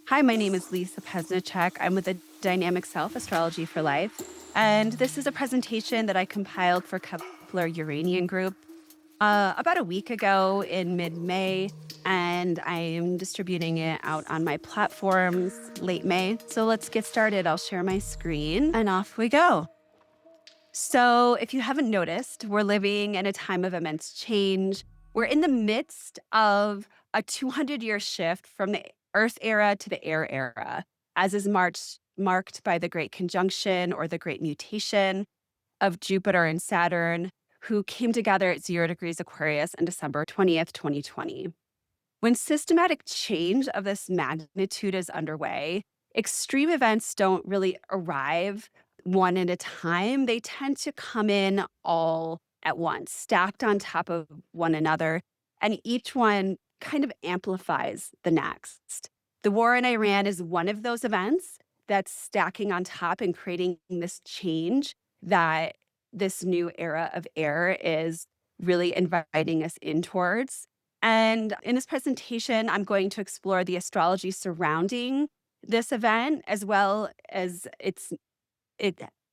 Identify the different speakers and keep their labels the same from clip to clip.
Speaker 1: Hi, my name is Lisa Pesnichak. I'm with the Dynamic Self Astrology for Life. And this is a presentation that I compiled for Kepler Uranian Group about a week ago in mid May. And I am distributing it out on my platforms late May. So let's get started. I'll share my screen and off we go. So, if you haven't noticed, we're living in a time of immense change. We're in the midst of a 200-year shift from the Earth era to the air era, as is marked by the Great Conjunction or the Great Mutation of Jupiter and Saturn, who came together at 0 degrees Aquarius on December 20th, 2020. When systematic change of this magnitude is underway, extreme events don't really arrive one at a time. They tend to come in all at once, stacked on top of one another, and each one kind of amplifies the next. The war in Iran is one of those events that's stacking on top and creating this change that this new era of air is really inviting us in towards. And in this presentation, I'm going to explore the astrology surrounding this event, as well as it,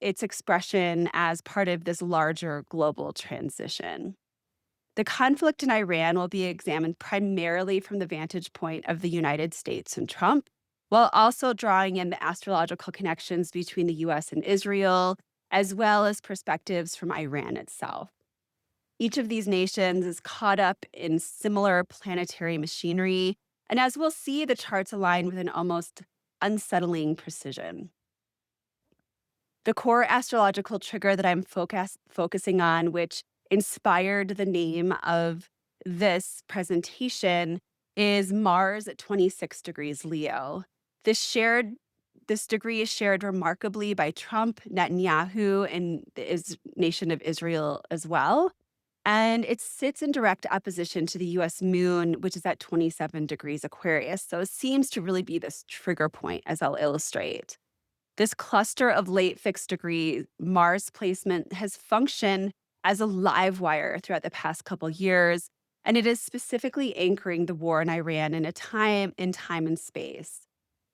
Speaker 1: its expression as part of this larger global transition. The conflict in Iran will be examined primarily from the vantage point of the United States and Trump, while also drawing in the astrological connections between the US and Israel, as well as perspectives from Iran itself. Each of these nations is caught up in similar planetary machinery, and as we'll see, the charts align with an almost unsettling precision. The core astrological trigger that I'm focusing on, which inspired the name of this presentation, is Mars at 26 degrees Leo. This degree is shared remarkably by Trump, Netanyahu, and the nation of Israel as well. And it sits in direct opposition to the US moon, which is at 27 degrees Aquarius. So it seems to really be this trigger point, as I'll illustrate. This cluster of late fixed degree Mars placement has functioned as a live wire throughout the past couple years, and it is specifically anchoring the war in Iran in time and space.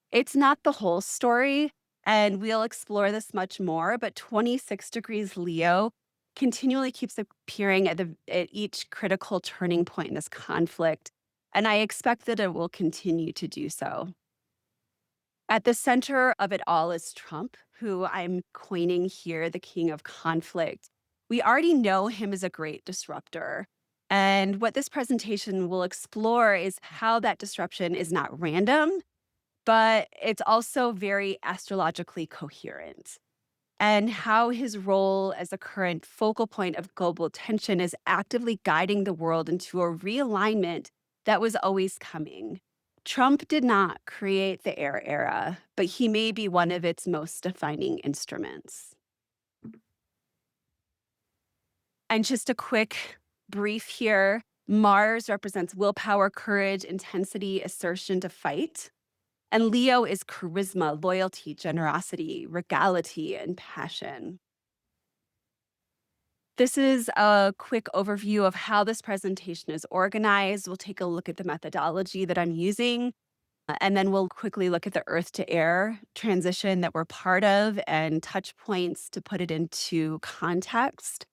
Speaker 1: It's not the whole story, and we'll explore this much more, but 26 degrees Leo continually keeps appearing at each critical turning point in this conflict, and I expect that it will continue to do so. At the center of it all is Trump, who I'm coining here the king of conflict. We already know him as a great disruptor. And what this presentation will explore is how that disruption is not random, but it's also very astrologically coherent, and how his role as a current focal point of global tension is actively guiding the world into a realignment that was always coming. Trump did not create the air era, but he may be one of its most defining instruments. And just a quick brief here. Mars represents willpower, courage, intensity, assertion to fight. And Leo is charisma, loyalty, generosity, regality, and passion. This is a quick overview of how this presentation is organized. We'll take a look at the methodology that I'm using, and then we'll quickly look at the earth to air transition that we're part of and touch points to put it into context.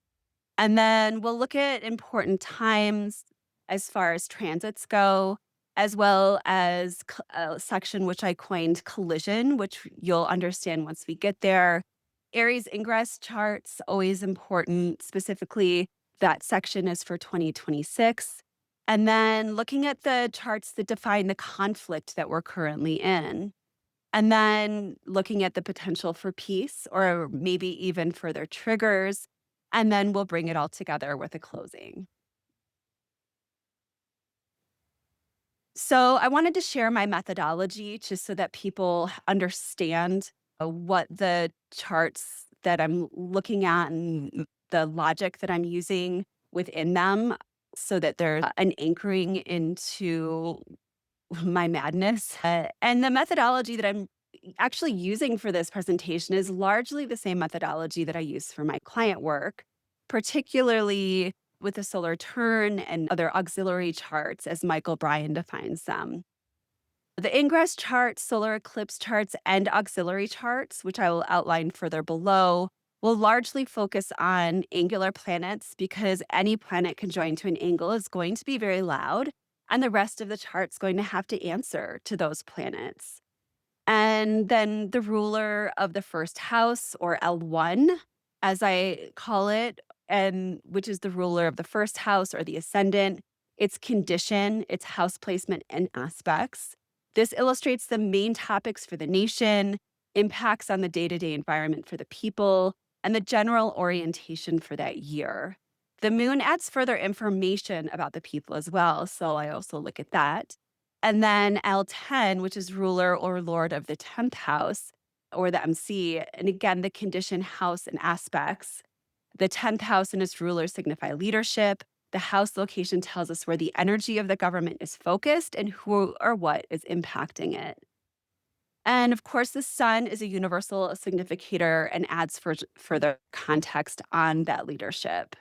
Speaker 1: And then we'll look at important times as far as transits go, as well as a section which I coined collision, which you'll understand once we get there. Aries ingress charts, always important. Specifically, that section is for 2026. And then looking at the charts that define the conflict that we're currently in. And then looking at the potential for peace or maybe even further triggers. And then we'll bring it all together with a closing. So I wanted to share my methodology just so that people understand what the charts that I'm looking at and the logic that I'm using within them, so that there's an anchoring into my madness. And the methodology that I'm actually using for this presentation is largely the same methodology that I use for my client work, particularly with the solar turn and other auxiliary charts as Michael Bryan defines them. The ingress charts, solar eclipse charts, and auxiliary charts, which I will outline further below, will largely focus on angular planets because any planet conjoined to an angle is going to be very loud, and the rest of the chart's going to have to answer to those planets. And then the ruler of the first house, or L1, as I call it, and which is the ruler of the first house or the ascendant, its condition, its house placement, and aspects. This illustrates the main topics for the nation, impacts on the day to day environment for the people, and the general orientation for that year. The moon adds further information about the people as well. So I also look at that. And then L10, which is ruler or lord of the 10th house or the MC. And again, the condition, house, and aspects. The 10th house and its ruler signify leadership. The house location tells us where the energy of the government is focused and who or what is impacting it. And of course, the sun is a universal significator and adds further context on that leadership.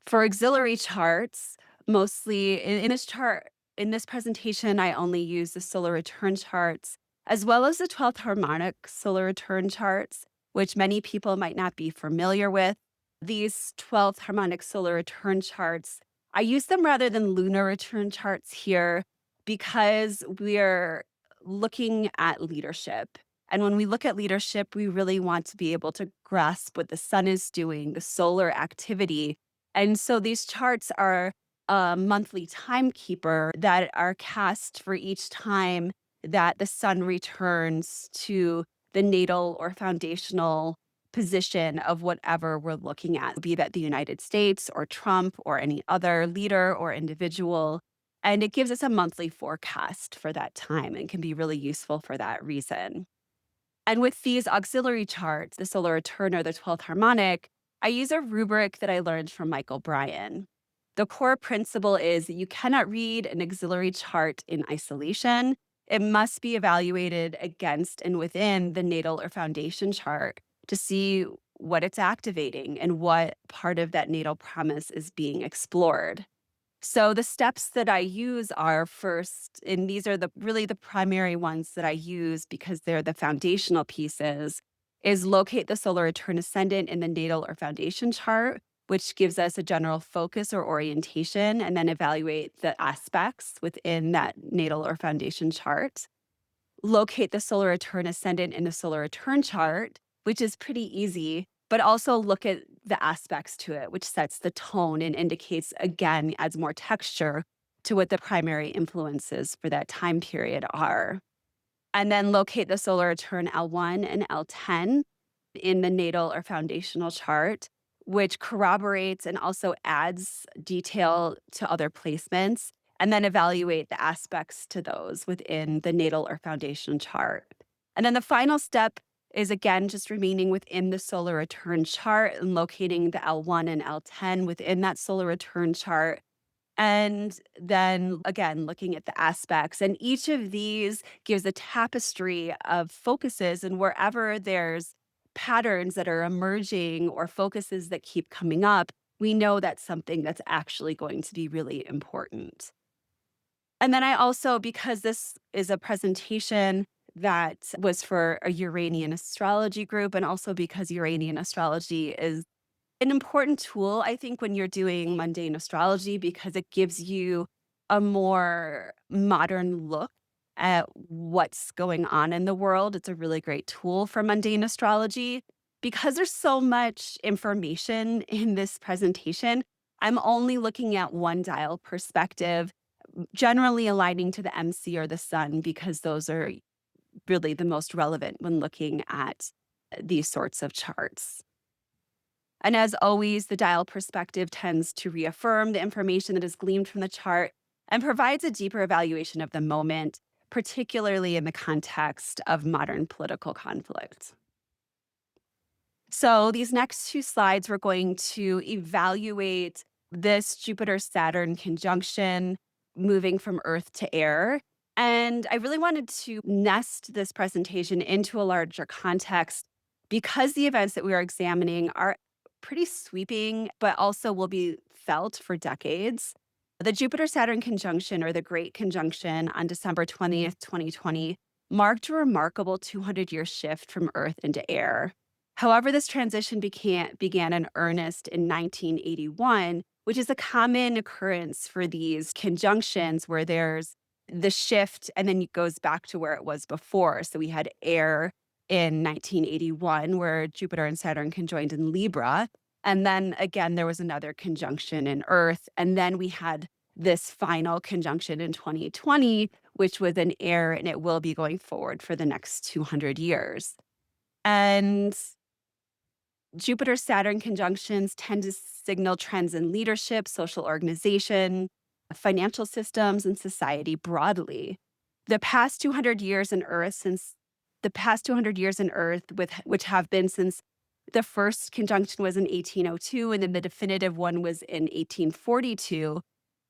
Speaker 1: For auxiliary charts, mostly in this chart, in this presentation, I only use the solar return charts as well as the 12th harmonic solar return charts, which many people might not be familiar with. These 12th harmonic solar return charts, I use them rather than lunar return charts here because we're looking at leadership. And when we look at leadership, we really want to be able to grasp what the sun is doing, the solar activity, and so these charts are a monthly timekeeper that are cast for each time that the sun returns to the natal or foundational position of whatever we're looking at, be that the United States or Trump or any other leader or individual. And it gives us a monthly forecast for that time and can be really useful for that reason. And with these auxiliary charts, the solar return or the 12th harmonic, I use a rubric that I learned from Michael Bryan. The core principle is that you cannot read an auxiliary chart in isolation. It must be evaluated against and within the natal or foundation chart to see what it's activating and what part of that natal premise is being explored. So the steps that I use are first, and these are the really the primary ones that I use because they're the foundational pieces, is locate the solar return ascendant in the natal or foundation chart, which gives us a general focus or orientation, and then evaluate the aspects within that natal or foundation chart. Locate the solar return ascendant in the solar return chart, which is pretty easy, but also look at the aspects to it, which sets the tone and indicates, again, adds more texture to what the primary influences for that time period are. And then locate the solar return L1 and L10 in the natal or foundational chart, which corroborates and also adds detail to other placements, and then evaluate the aspects to those within the natal or foundation chart. And then the final step is again just remaining within the solar return chart and locating the L1 and L10 within that solar return chart, and then again, looking at the aspects. And each of these gives a tapestry of focuses. And wherever there's patterns that are emerging or focuses that keep coming up, we know that's something that's actually going to be really important. And then I also, because this is a presentation that was for a Uranian astrology group, and also because Uranian astrology is an important tool, I think, when you're doing mundane astrology because it gives you a more modern look at what's going on in the world. It's a really great tool for mundane astrology. Because there's so much information in this presentation, I'm only looking at one dial perspective, generally aligning to the MC or the sun, because those are really the most relevant when looking at these sorts of charts. And as always, the dial perspective tends to reaffirm the information that is gleaned from the chart and provides a deeper evaluation of the moment, particularly in the context of modern political conflict. So, these next two slides, we're going to evaluate this Jupiter Saturn conjunction moving from Earth to air. And I really wanted to nest this presentation into a larger context because the events that we are examining are pretty sweeping, but also will be felt for decades. The Jupiter Saturn conjunction, or the Great Conjunction, on December 20th, 2020, marked a remarkable 200-year shift from Earth into air. However, this transition began in earnest in 1981, which is a common occurrence for these conjunctions where there's the shift and then it goes back to where it was before. So we had air in 1981, where Jupiter and Saturn conjoined in Libra. And then again, there was another conjunction in Earth. And then we had this final conjunction in 2020, which was in air, and it will be going forward for the next 200 years. And Jupiter Saturn conjunctions tend to signal trends in leadership, social organization, financial systems, and society broadly. The past 200 years in Earth, since the past 200 years in Earth, which have been since the first conjunction was in 1802 and then the definitive one was in 1842,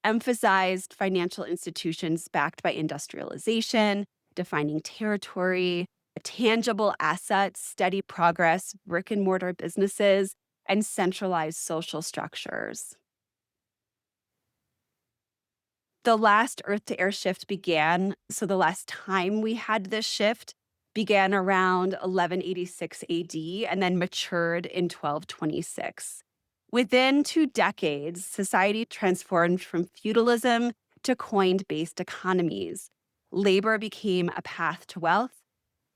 Speaker 1: emphasized financial institutions backed by industrialization, defining territory, tangible assets, steady progress, brick and mortar businesses, and centralized social structures. The last Earth to air shift began, so the last time we had this shift began around 1186 AD and then matured in 1226. Within 2 decades, society transformed from feudalism to coin based economies. Labor became a path to wealth.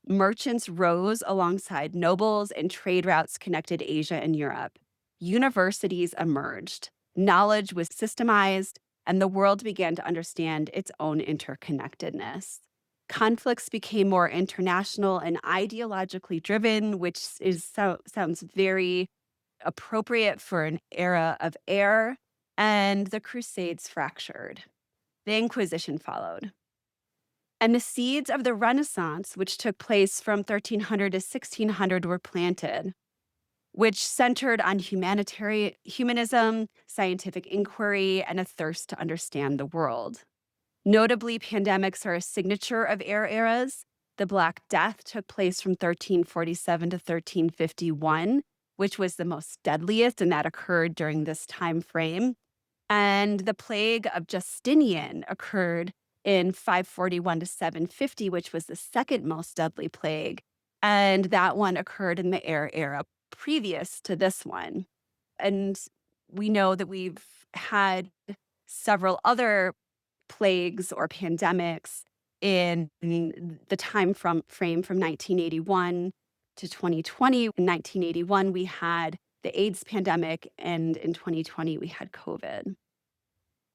Speaker 1: Merchants rose alongside nobles, and trade routes connected Asia and Europe. Universities emerged. Knowledge was systemized, and the world began to understand its own interconnectedness. Conflicts became more international and ideologically driven, which sounds very appropriate for an era of air, and the Crusades fractured. The Inquisition followed. And the seeds of the Renaissance, which took place from 1300 to 1600, were planted, which centered on humanism, scientific inquiry, and a thirst to understand the world. Notably, pandemics are a signature of air eras. The Black Death took place from 1347 to 1351, which was the most deadliest, and that occurred during this time frame. And the plague of Justinian occurred in 541 to 750, which was the second most deadly plague. And that one occurred in the air era previous to this one. And we know that we've had several other plagues or pandemics in the frame from 1981 to 2020. In 1981, we had the AIDS pandemic, and in 2020, we had COVID.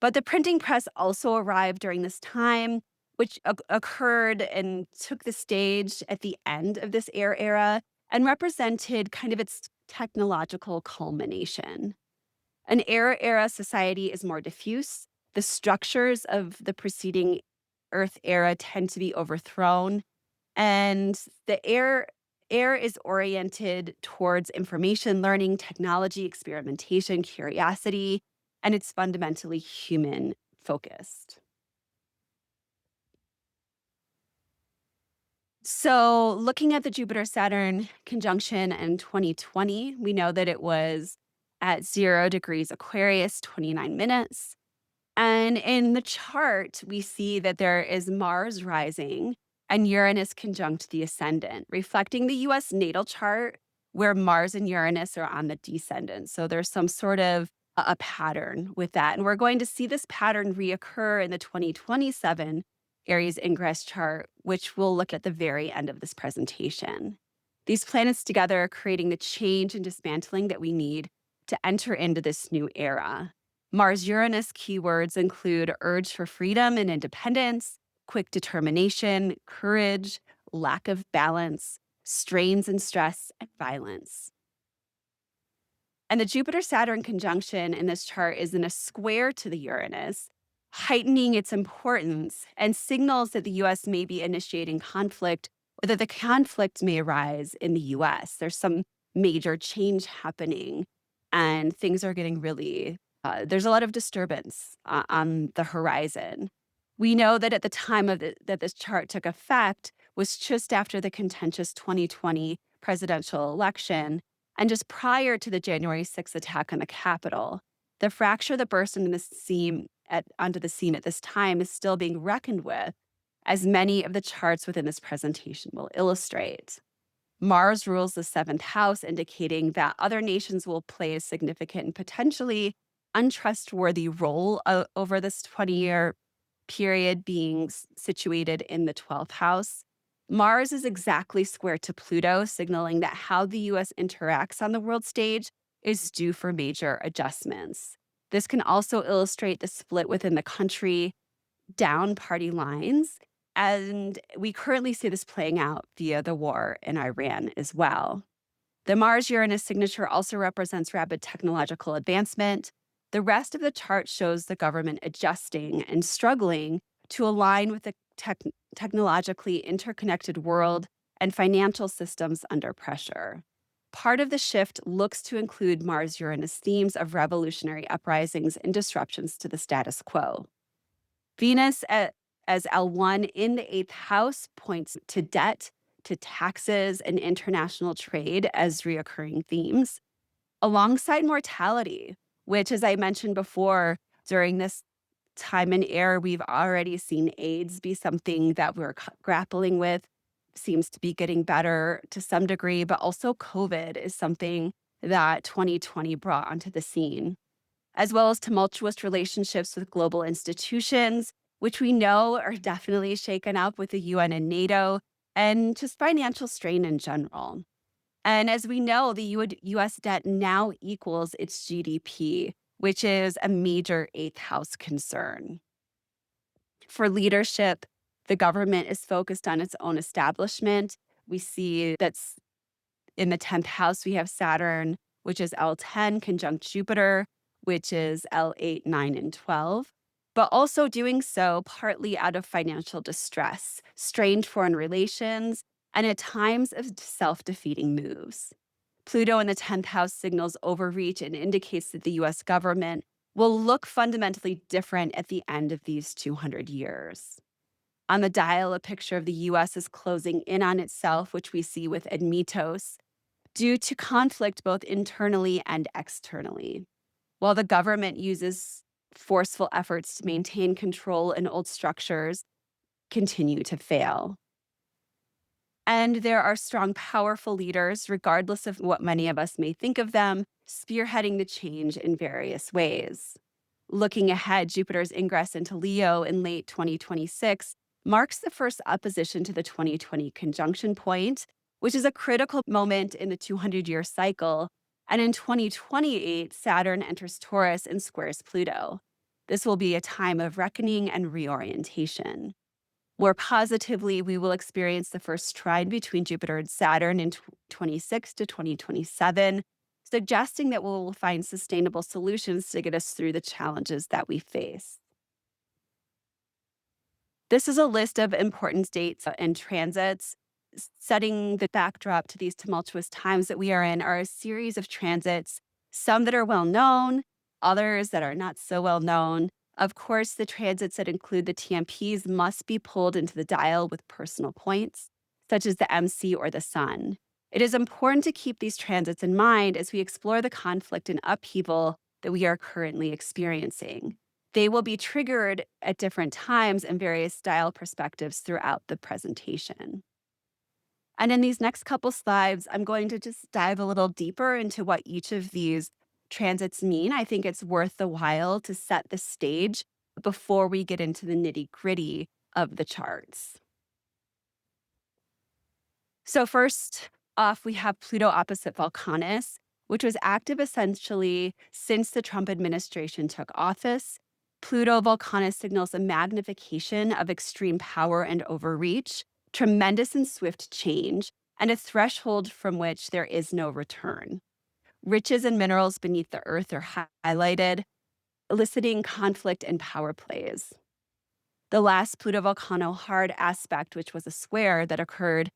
Speaker 1: But the printing press also arrived during this time, which occurred and took the stage at the end of this air era and represented kind of its technological culmination. An air era society is more diffuse. The structures of the preceding Earth era tend to be overthrown, and the air is oriented towards information, learning, technology, experimentation, curiosity, and it's fundamentally human focused. So, looking at the Jupiter Saturn conjunction in 2020, we know that it was at 0 degrees Aquarius, 29 minutes. And in the chart, we see that there is Mars rising and Uranus conjunct the ascendant, reflecting the US natal chart where Mars and Uranus are on the descendant. So there's some sort of a pattern with that. And we're going to see this pattern reoccur in the 2027 Aries ingress chart, which we'll look at the very end of this presentation. These planets together are creating the change and dismantling that we need to enter into this new era. Mars-Uranus keywords include urge for freedom and independence, quick determination, courage, lack of balance, strains and stress, and violence. And the Jupiter-Saturn conjunction in this chart is in a square to the Uranus, heightening its importance and signals that the U.S. may be initiating conflict or that the conflict may arise in the U.S. There's some major change happening, and things are getting really there's a lot of disturbance on the horizon. We know that at the time that this chart took effect was just after the contentious 2020 presidential election and just prior to the January 6th attack on the Capitol. The fracture that burst into the seam onto the scene at this time is still being reckoned with, as many of the charts within this presentation will illustrate. Mars rules the seventh house, indicating that other nations will play a significant and potentially untrustworthy role over this 20-year period, being situated in the 12th house. Mars is exactly square to Pluto, signaling that how the US interacts on the world stage is due for major adjustments. This can also illustrate the split within the country down party lines. And we currently see this playing out via the war in Iran as well. The Mars Uranus signature also represents rapid technological advancement. The rest of the chart shows the government adjusting and struggling to align with the technologically interconnected world and financial systems under pressure. Part of the shift looks to include Mars Uranus themes of revolutionary uprisings and disruptions to the status quo. Venus as L1 in the eighth house points to debt, to taxes, and international trade as reoccurring themes, alongside mortality, which, as I mentioned before, during this time and era, we've already seen AIDS be something that we're grappling with, seems to be getting better to some degree, but also COVID is something that 2020 brought onto the scene, as well as tumultuous relationships with global institutions, which we know are definitely shaken up with the UN and NATO, and just financial strain in general. And as we know, the US debt now equals its GDP, which is a major eighth house concern. For leadership, the government is focused on its own establishment. We see that's in the 10th house, we have Saturn, which is L10, conjunct Jupiter, which is L8, 9, and 12, but also doing so partly out of financial distress, strained foreign relations, and at times of self-defeating moves. Pluto in the 10th house signals overreach and indicates that the US government will look fundamentally different at the end of these 200 years. On the dial, a picture of the US is closing in on itself, which we see with Admetos, due to conflict both internally and externally. While the government uses forceful efforts to maintain control in old structures, continue to fail. And there are strong, powerful leaders, regardless of what many of us may think of them, spearheading the change in various ways. Looking ahead, Jupiter's ingress into Leo in late 2026 marks the first opposition to the 2020 conjunction point, which is a critical moment in the 200-year cycle. And in 2028, Saturn enters Taurus and squares Pluto. This will be a time of reckoning and reorientation. More positively, we will experience the first trine between Jupiter and Saturn in 26 to 2027, suggesting that we will find sustainable solutions to get us through the challenges that we face. This is a list of important dates and transits. Setting the backdrop to these tumultuous times that we are in are a series of transits, some that are well known, others that are not so well known. Of course, the transits that include the TMPs must be pulled into the dial with personal points, such as the MC or the Sun. It is important to keep these transits in mind as we explore the conflict and upheaval that we are currently experiencing. They will be triggered at different times and various style perspectives throughout the presentation. And in these next couple slides, I'm going to just dive a little deeper into what each of these transits mean. I think it's worth the while to set the stage before we get into the nitty-gritty of the charts. So first off, we have Pluto opposite Vulcanus, which was active essentially since the Trump administration took office. Pluto Vulcanus signals a magnification of extreme power and overreach, tremendous and swift change, and a threshold from which there is no return. Riches and minerals beneath the earth are highlighted, eliciting conflict and power plays. The last Pluto Volcano hard aspect, which was a square that occurred,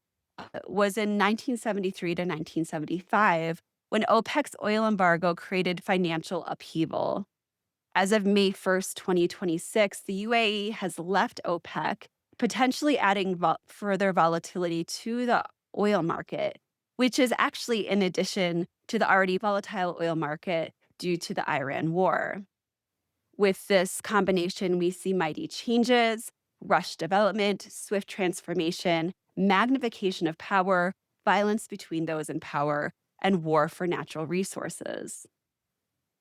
Speaker 1: was in 1973 to 1975, when OPEC's oil embargo created financial upheaval. As of May 1st, 2026, the UAE has left OPEC, potentially adding further volatility to the oil market, which is actually in addition to the already volatile oil market due to the Iran war. With this combination, we see mighty changes, rush development, swift transformation, magnification of power, violence between those in power, and war for natural resources.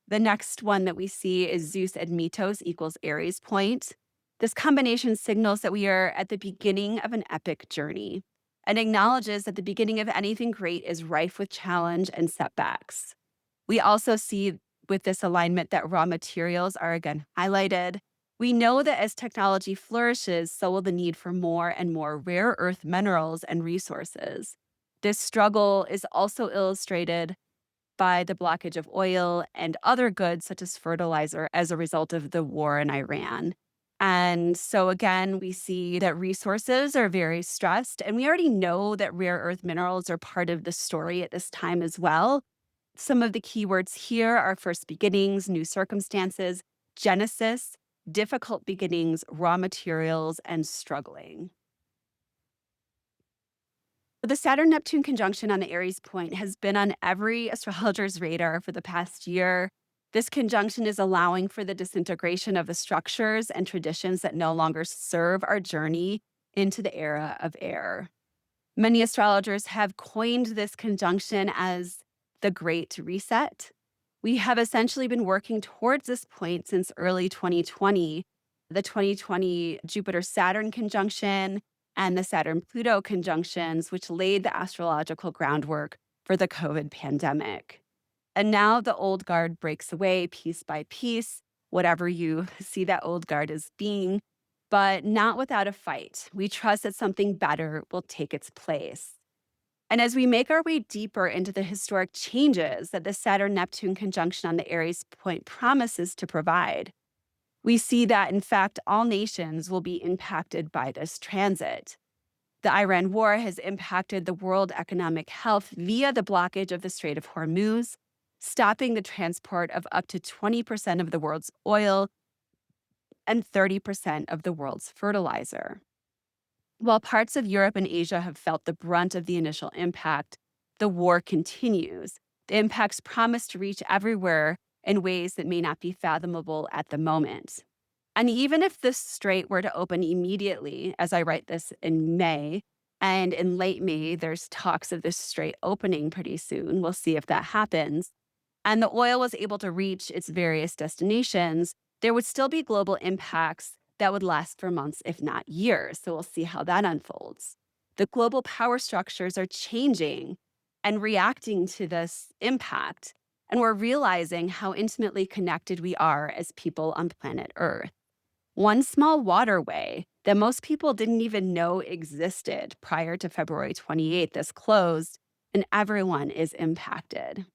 Speaker 1: The next one that we see is Zeus Admetos equals Aries point. This combination signals that we are at the beginning of an epic journey and acknowledges that the beginning of anything great is rife with challenge and setbacks. We also see with this alignment that raw materials are again highlighted. We know that as technology flourishes, so will the need for more and more rare earth minerals and resources. This struggle is also illustrated by the blockage of oil and other goods such as fertilizer as a result of the war in Iran. And so, again, we see that resources are very stressed. And we already know that rare earth minerals are part of the story at this time as well. Some of the keywords here are first beginnings, new circumstances, genesis, difficult beginnings, raw materials, and struggling. The Saturn Neptune conjunction on the Aries point has been on every astrologer's radar for the past year. This conjunction is allowing for the disintegration of the structures and traditions that no longer serve our journey into the era of air. Many astrologers have coined this conjunction as the Great Reset. We have essentially been working towards this point since early 2020. The 2020 Jupiter Saturn conjunction and the Saturn Pluto conjunctions, which laid the astrological groundwork for the COVID pandemic. And now the old guard breaks away piece by piece, whatever you see that old guard as being, but not without a fight. We trust that something better will take its place. And as we make our way deeper into the historic changes that the Saturn Neptune conjunction on the Aries point promises to provide, we see that, in fact, all nations will be impacted by this transit. The Iran war has impacted the world economic health via the blockage of the Strait of Hormuz, stopping the transport of up to 20% of the world's oil and 30% of the world's fertilizer. While parts of Europe and Asia have felt the brunt of the initial impact, the war continues. The impacts promise to reach everywhere in ways that may not be fathomable at the moment. And even if this strait were to open immediately, as I write this in May, and in late May, there's talks of this strait opening pretty soon. We'll see if that happens. And the oil was able to reach its various destinations, there would still be global impacts that would last for months, if not years. So we'll see how that unfolds. The global power structures are changing and reacting to this impact. And we're realizing how intimately connected we are as people on planet Earth. One small waterway that most people didn't even know existed prior to February 28th is closed, and everyone is impacted.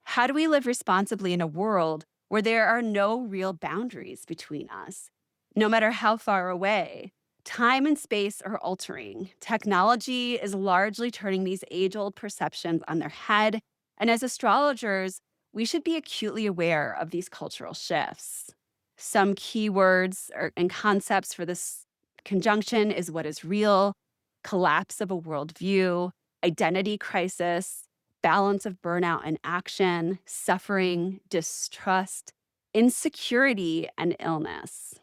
Speaker 1: How do we live responsibly in a world where there are no real boundaries between us? No matter how far away, time and space are altering. Technology is largely turning these age old perceptions on their head. And as astrologers, we should be acutely aware of these cultural shifts. Some keywords and concepts for this conjunction is what is real, collapse of a worldview, identity crisis, balance of burnout and action, suffering, distrust, insecurity, and illness.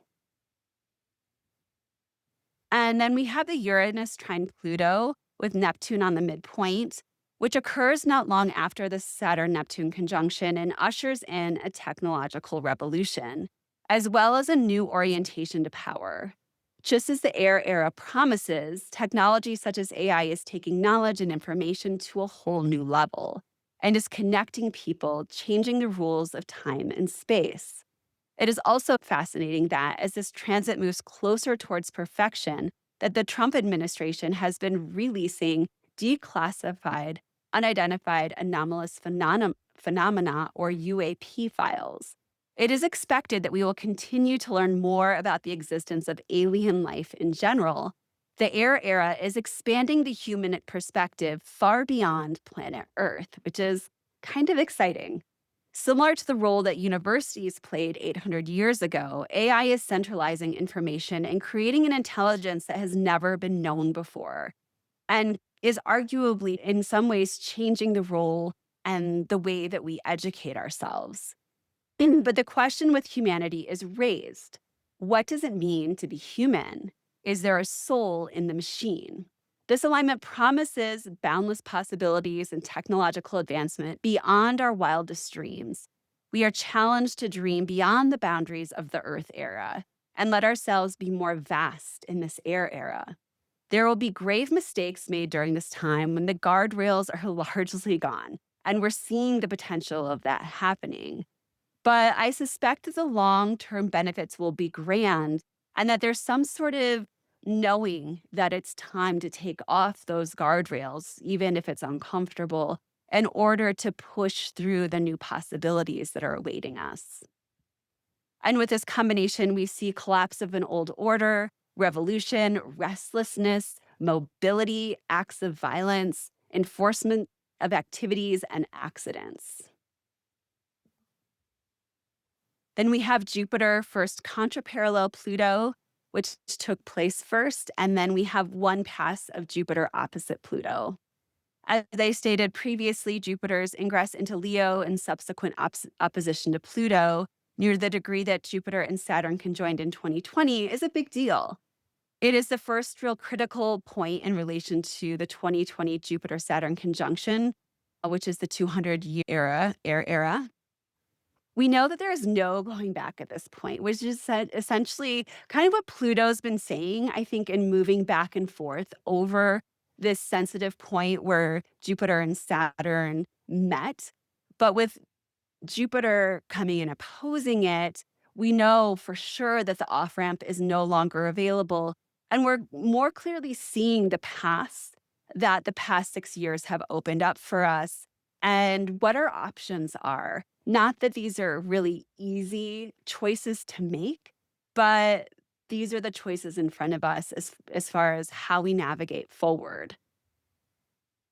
Speaker 1: And then we have the Uranus trine Pluto with Neptune on the midpoint, which occurs not long after the Saturn Neptune conjunction and ushers in a technological revolution, as well as a new orientation to power. Just as the air era promises, technology such as AI is taking knowledge and information to a whole new level and is connecting people, changing the rules of time and space. It is also fascinating that as this transit moves closer towards perfection, that the Trump administration has been releasing declassified, unidentified anomalous phenomena or UAP files. It is expected that we will continue to learn more about the existence of alien life in general. The air era is expanding the human perspective far beyond planet Earth, which is kind of exciting. Similar to the role that universities played 800 years ago, AI is centralizing information and creating an intelligence that has never been known before, and is arguably, in some ways, changing the role and the way that we educate ourselves. But the question with humanity is raised. What does it mean to be human? Is there a soul in the machine? This alignment promises boundless possibilities and technological advancement beyond our wildest dreams. We are challenged to dream beyond the boundaries of the Earth era and let ourselves be more vast in this air era. There will be grave mistakes made during this time when the guardrails are largely gone, and we're seeing the potential of that happening. But I suspect that the long-term benefits will be grand and that there's some sort of knowing that it's time to take off those guardrails, even if it's uncomfortable, in order to push through the new possibilities that are awaiting us. And with this combination, we see collapse of an old order, revolution, restlessness, mobility, acts of violence, enforcement of activities, and accidents. Then we have Jupiter first contraparallel Pluto, which took place first. And then we have one pass of Jupiter opposite Pluto. As they stated previously, Jupiter's ingress into Leo and subsequent opposition to Pluto, near the degree that Jupiter and Saturn conjoined in 2020, is a big deal. It is the first real critical point in relation to the 2020 Jupiter Saturn conjunction, which is the 200-year era. We know that there is no going back at this point, which is essentially kind of what Pluto's been saying, I think, in moving back and forth over this sensitive point where Jupiter and Saturn met. But with Jupiter coming and opposing it, we know for sure that the off ramp is no longer available. And we're more clearly seeing the paths that the past 6 years have opened up for us and what our options are. Not that these are really easy choices to make, but these are the choices in front of us as far as how we navigate forward.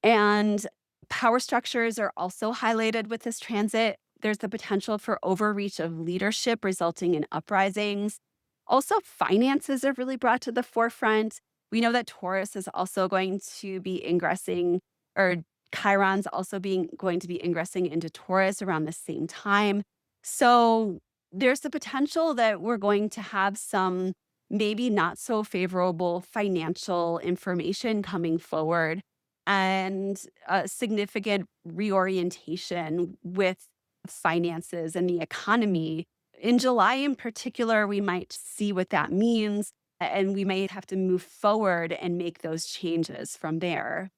Speaker 1: And power structures are also highlighted with this transit. There's the potential for overreach of leadership resulting in uprisings. Also, finances are really brought to the forefront. We know that Taurus is also going to be ingressing, or Chiron's also being going to be ingressing into Taurus around the same time. So there's the potential that we're going to have some maybe not so favorable financial information coming forward and a significant reorientation with finances and the economy. In July, in particular, we might see what that means, and we may have to move forward and make those changes from there.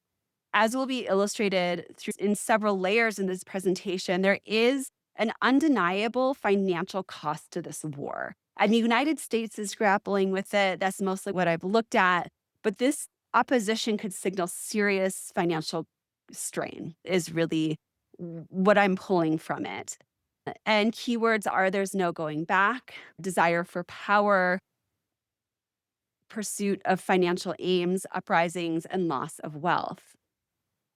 Speaker 1: As will be illustrated in several layers in this presentation, there is an undeniable financial cost to this war. And the United States is grappling with it. That's mostly what I've looked at. But this opposition could signal serious financial strain, is really what I'm pulling from it. And keywords are there's no going back, desire for power, pursuit of financial aims, uprisings, and loss of wealth.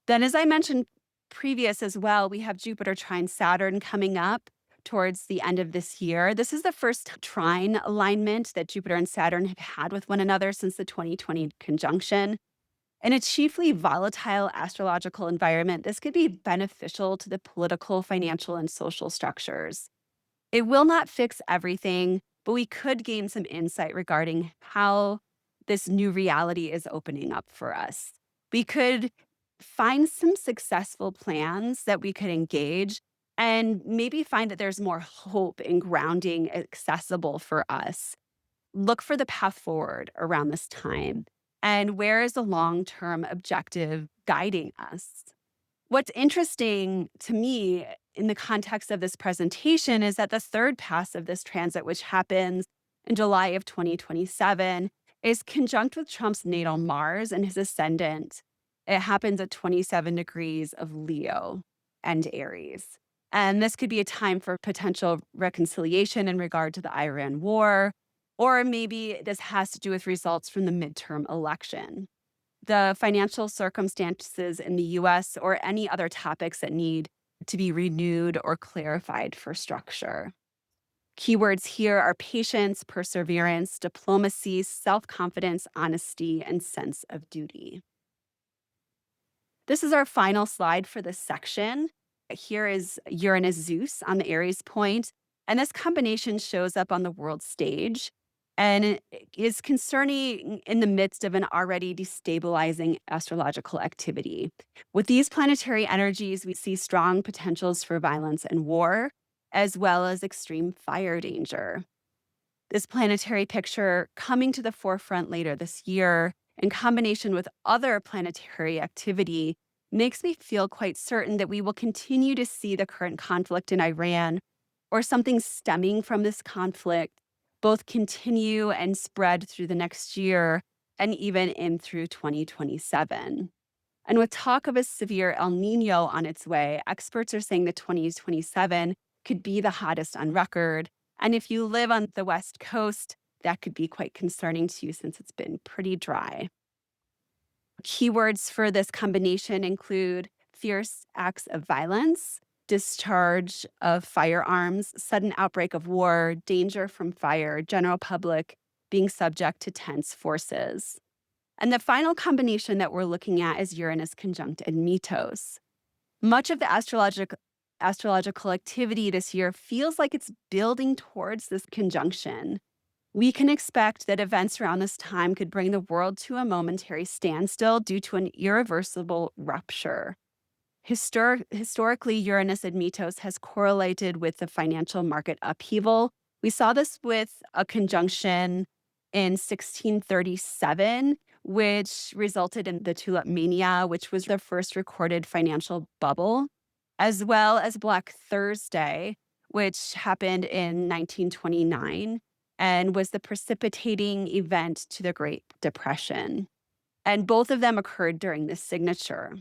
Speaker 1: Then, as I mentioned previous as well, we have Jupiter trine Saturn coming up towards the end of this year. This is the first trine alignment that Jupiter and Saturn have had with one another since the 2020 conjunction. In a chiefly volatile astrological environment, this could be beneficial to the political, financial, and social structures. It will not fix everything, but we could gain some insight regarding how this new reality is opening up for us. We could find some successful plans that we could engage and maybe find that there's more hope and grounding accessible for us. Look for the path forward around this time. And where is the long term objective guiding us? What's interesting to me in the context of this presentation is that the third pass of this transit, which happens in July of 2027, is conjunct with Trump's natal Mars and his ascendant. It happens at 27 degrees of Leo and Aries. And this could be a time for potential reconciliation in regard to the Iran war, or maybe this has to do with results from the midterm election, the financial circumstances in the US, or any other topics that need to be renewed or clarified for structure. Keywords here are patience, perseverance, diplomacy, self confidence, honesty, and sense of duty. This is our final slide for this section. Here is Uranus Zeus on the Aries point. And this combination shows up on the world stage and it is concerning in the midst of an already destabilizing astrological activity. With these planetary energies, we see strong potentials for violence and war, as well as extreme fire danger. This planetary picture coming to the forefront later this year, in combination with other planetary activity, makes me feel quite certain that we will continue to see the current conflict in Iran or something stemming from this conflict both continue and spread through the next year and even in through 2027. And with talk of a severe El Nino on its way, experts are saying that 2027 could be the hottest on record. And if you live on the West Coast, that could be quite concerning to you since it's been pretty dry. Keywords for this combination include fierce acts of violence, discharge of firearms, sudden outbreak of war, danger from fire, general public being subject to tense forces. And the final combination that we're looking at is Uranus conjunct Admetos. Much of the astrological activity this year feels like it's building towards this conjunction. We can expect that events around this time could bring the world to a momentary standstill due to an irreversible rupture. Historically, Uranus Admetos has correlated with the financial market upheaval. We saw this with a conjunction in 1637, which resulted in the Tulip Mania, which was the first recorded financial bubble, as well as Black Thursday, which happened in 1929 and was the precipitating event to the Great Depression. And both of them occurred during this signature.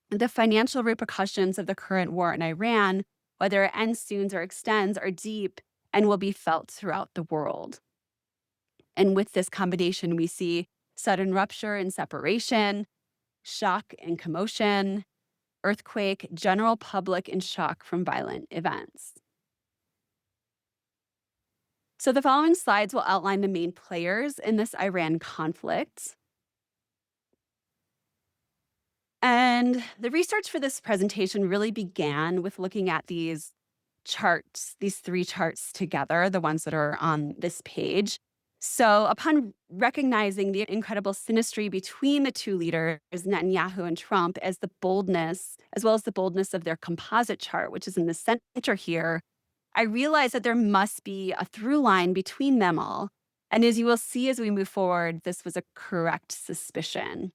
Speaker 1: The financial repercussions of the current war in Iran, whether it ends soon or extends, are deep and will be felt throughout the world. And with this combination, we see sudden rupture and separation, shock and commotion, earthquake, general public in shock from violent events. So the following slides will outline the main players in this Iran conflict. And the research for this presentation really began with looking at these charts, these three charts together, the ones that are on this page. So, upon recognizing the incredible synastry between the two leaders, Netanyahu and Trump, as the boldness, as well as the boldness of their composite chart, which is in the center here, I realized that there must be a through line between them all. And as you will see as we move forward, this was a correct suspicion.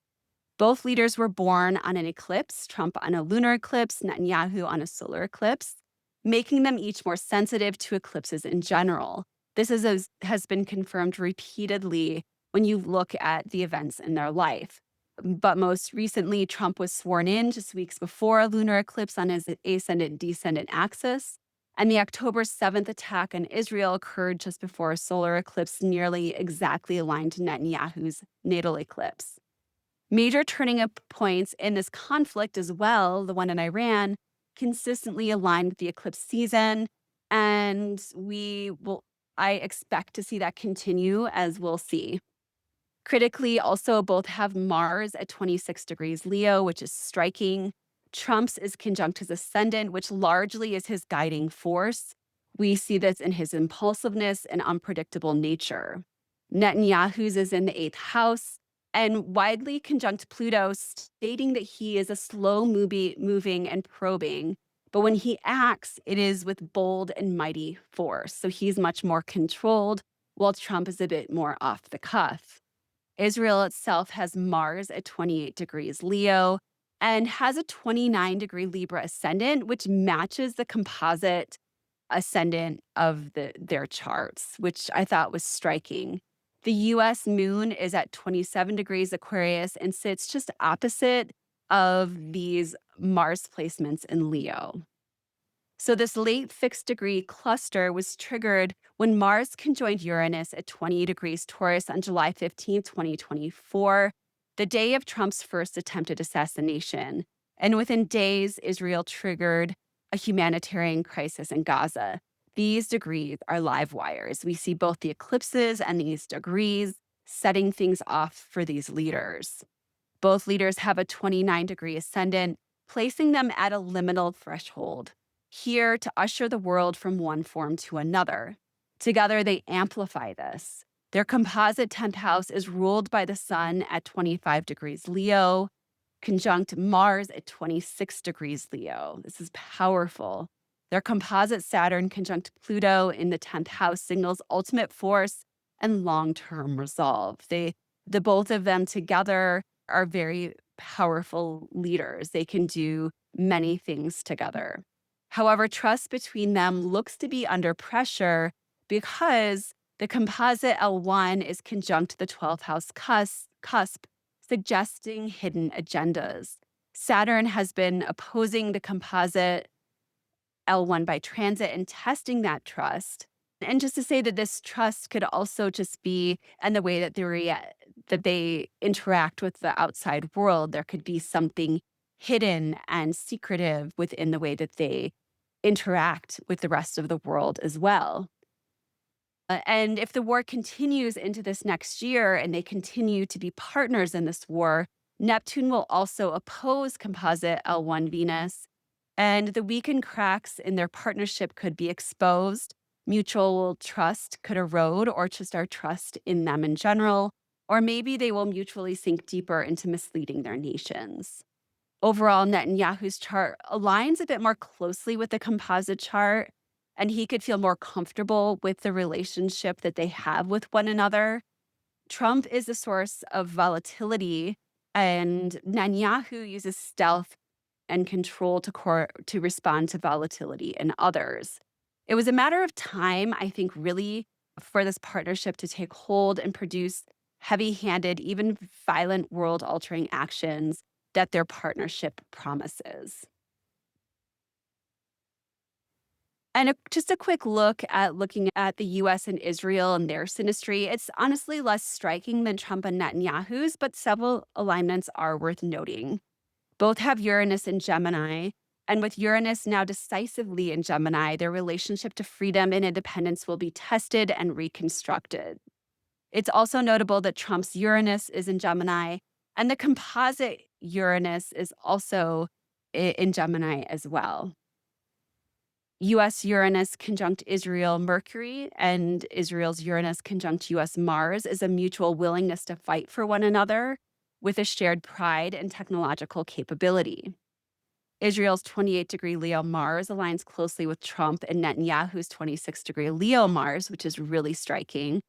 Speaker 1: Both leaders were born on an eclipse, Trump on a lunar eclipse, Netanyahu on a solar eclipse, making them each more sensitive to eclipses in general. This has been confirmed repeatedly when you look at the events in their life. But most recently, Trump was sworn in just weeks before a lunar eclipse on his ascendant-descendant axis. And the October 7th attack on Israel occurred just before a solar eclipse nearly exactly aligned to Netanyahu's natal eclipse. Major turning up points in this conflict as well, the one in Iran, consistently aligned with the eclipse season. And I expect to see that continue, as we'll see. Critically, also both have Mars at 26 degrees Leo, which is striking. Trump's is conjunct his ascendant, which largely is his guiding force. We see this in his impulsiveness and unpredictable nature. Netanyahu's is in the 8th house and widely conjunct Pluto, stating that he is a slow moving and probing. But when he acts, it is with bold and mighty force. So he's much more controlled, while Trump is a bit more off the cuff. Israel itself has Mars at 28 degrees Leo and has a 29-degree Libra ascendant, which matches the composite ascendant of their charts, which I thought was striking. The US moon is at 27 degrees Aquarius and sits just opposite of these Mars placements in Leo. So this late fixed degree cluster was triggered when Mars conjoined Uranus at 20 degrees Taurus on July 15, 2024, the day of Trump's first attempted assassination. And within days, Israel triggered a humanitarian crisis in Gaza. These degrees are live wires. We see both the eclipses and these degrees setting things off for these leaders. Both leaders have a 29-degree ascendant, placing them at a liminal threshold. here to usher the world from one form to another. Together, they amplify this. Their composite 10th house is ruled by the sun at 25 degrees Leo, conjunct Mars at 26 degrees Leo. This is powerful. Their composite Saturn conjunct Pluto in the 10th house signals ultimate force and long-term resolve. The both of them together are very powerful leaders. They can do many things together. However, trust between them looks to be under pressure because the composite L1 is conjunct the 12th house cusp, suggesting hidden agendas. Saturn has been opposing the composite L1 by transit and testing that trust. And just to say that this trust could also just be in the way that that they interact with the outside world. There could be something hidden and secretive within the way that they interact with the rest of the world as well. And if the war continues into this next year and they continue to be partners in this war, Neptune will also oppose composite L1 Venus, and the weakened cracks in their partnership could be exposed. Mutual trust could erode, or just our trust in them in general, or maybe they will mutually sink deeper into misleading their nations. Overall, Netanyahu's chart aligns a bit more closely with the composite chart, and he could feel more comfortable with the relationship that they have with one another. Trump is a source of volatility, and Netanyahu uses stealth and control to respond to volatility in others. It was a matter of time, I think, really, for this partnership to take hold and produce heavy handed, even violent world altering actions that their partnership promises. And just a quick looking at the US and Israel and their synastry, it's honestly less striking than Trump and Netanyahu's, but several alignments are worth noting. Both have Uranus in Gemini, and with Uranus now decisively in Gemini, their relationship to freedom and independence will be tested and reconstructed. It's also notable that Trump's Uranus is in Gemini, and the composite Uranus is also in Gemini as well. US Uranus conjunct Israel Mercury and Israel's Uranus conjunct US Mars is a mutual willingness to fight for one another with a shared pride and technological capability. Israel's 28-degree Leo Mars aligns closely with Trump and Netanyahu's 26-degree Leo Mars, which is really striking.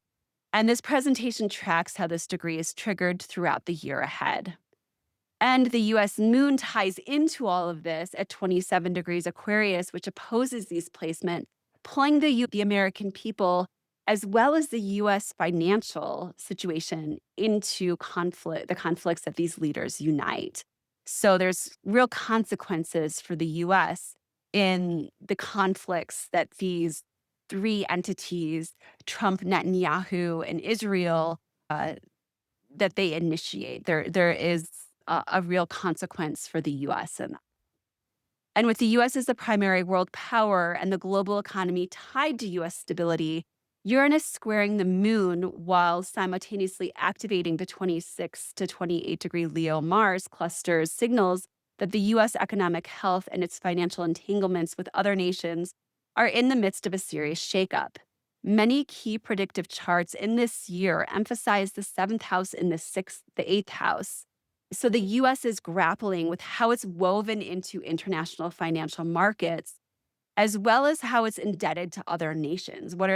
Speaker 1: And this presentation tracks how this degree is triggered throughout the year ahead. And the US moon ties into all of this at 27 degrees Aquarius, which opposes these placements, pulling the American people as well as the US financial situation into conflict, the conflicts that these leaders unite. So there's real consequences for the US in the conflicts that these three entities, Trump, Netanyahu, and Israel, uh, that they initiate. There is a real consequence for the US. And with the US as the primary world power and the global economy tied to US stability, Uranus squaring the moon while simultaneously activating the 26 to 28-degree Leo Mars clusters signals that the US economic health and its financial entanglements with other nations are in the midst of a serious shakeup. Many key predictive charts in this year emphasize the seventh house and the eighth house. So the US is grappling with how it's woven into international financial markets, as well as how it's indebted to other nations. What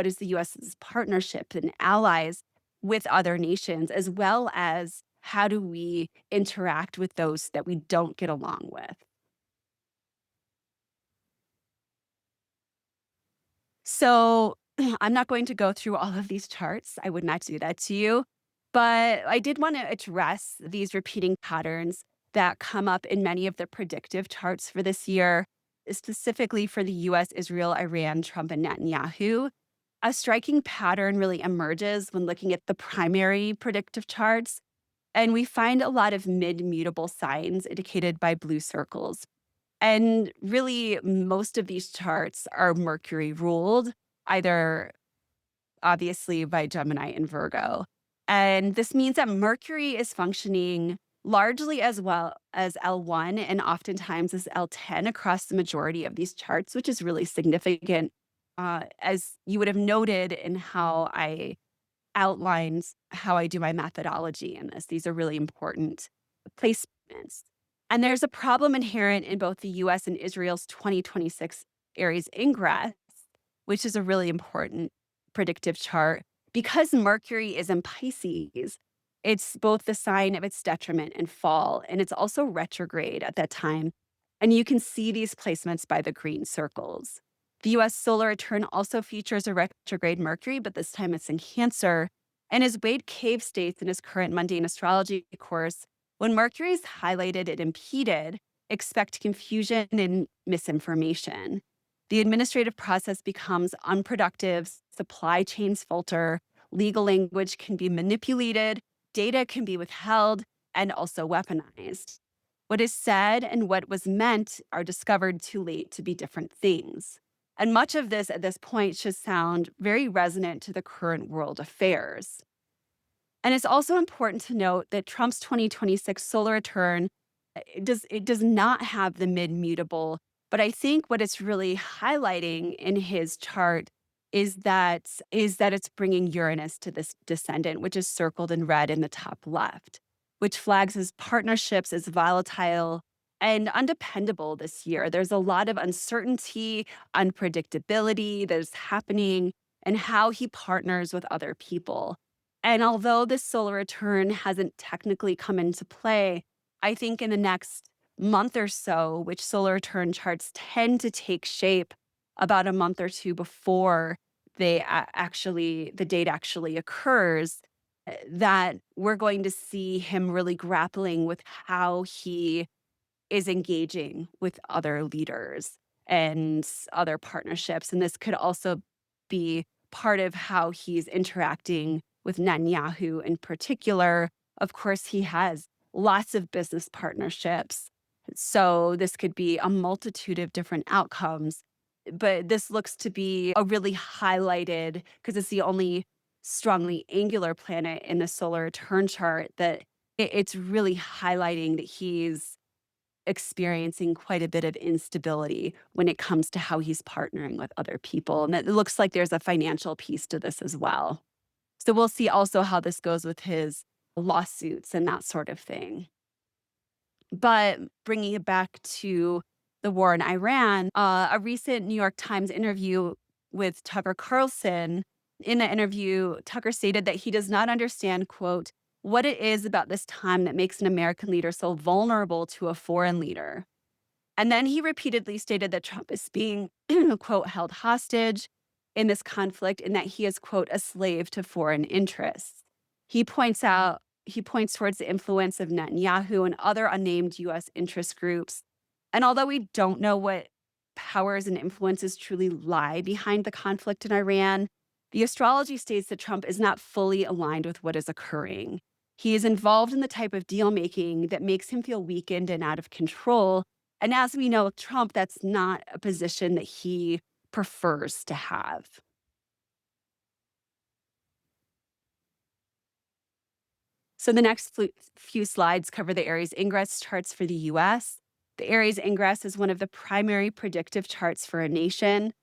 Speaker 1: is the US's partnership and allies with other nations, as well as how do we interact with those that we don't get along with? So I'm not going to go through all of these charts. I would not do that to you. But I did want to address these repeating patterns that come up in many of the predictive charts for this year, specifically for the US, Israel, Iran, Trump, and Netanyahu. A striking pattern really emerges when looking at the primary predictive charts, and we find a lot of mid mutable signs indicated by blue circles. And really, most of these charts are Mercury ruled, either obviously by Gemini and Virgo. And this means that Mercury is functioning largely as well as L1 and oftentimes as L10 across the majority of these charts, which is really significant. As you would have noted in how I outlined how I do my methodology in this, these are really important placements. And there's a problem inherent in both the US and Israel's 2026 Aries ingress, which is a really important predictive chart. Because Mercury is in Pisces, it's both the sign of its detriment and fall, and it's also retrograde at that time. And you can see these placements by the green circles. The US solar return also features a retrograde Mercury, but this time it's in Cancer. And as Wade Cave states in his current mundane astrology course, when Mercury is highlighted and impeded, expect confusion and misinformation. The administrative process becomes unproductive, supply chains falter, legal language can be manipulated, data can be withheld, and also weaponized. What is said and what was meant are discovered too late to be different things. And much of this at this point should sound very resonant to the current world affairs. And it's also important to note that Trump's 2026 solar return it does not have the mid-mutable, but I think what it's really highlighting in his chart is that it's bringing Uranus to this descendant, which is circled in red in the top left, which flags his partnerships as volatile and undependable this year. There's a lot of uncertainty, unpredictability that is happening, and how he partners with other people. And although this solar return hasn't technically come into play, I think in the next month or so, which solar return charts tend to take shape about a month or two before the date actually occurs, that we're going to see him really grappling with how he is engaging with other leaders and other partnerships. And this could also be part of how he's interacting with Netanyahu in particular. Of course, he has lots of business partnerships. So this could be a multitude of different outcomes. But this looks to be a really highlighted, because it's the only strongly angular planet in the solar return chart, that it's really highlighting that he's experiencing quite a bit of instability when it comes to how he's partnering with other people. And it looks like there's a financial piece to this as well. So we'll see also how this goes with his lawsuits and that sort of thing. But bringing it back to the war in Iran, a recent New York Times interview with Tucker Carlson, in the interview, Tucker stated that he does not understand, quote, what it is about this time that makes an American leader so vulnerable to a foreign leader. And then he repeatedly stated that Trump is being, quote, held hostage in this conflict and that he is, quote, a slave to foreign interests. He points towards the influence of Netanyahu and other unnamed US interest groups. And although we don't know what powers and influences truly lie behind the conflict in Iran, the astrology states that Trump is not fully aligned with what is occurring. He is involved in the type of deal making that makes him feel weakened and out of control. And as we know, Trump, that's not a position that he prefers to have. So the next few slides cover the Aries ingress charts for the US. The Aries ingress is one of the primary predictive charts for a nation,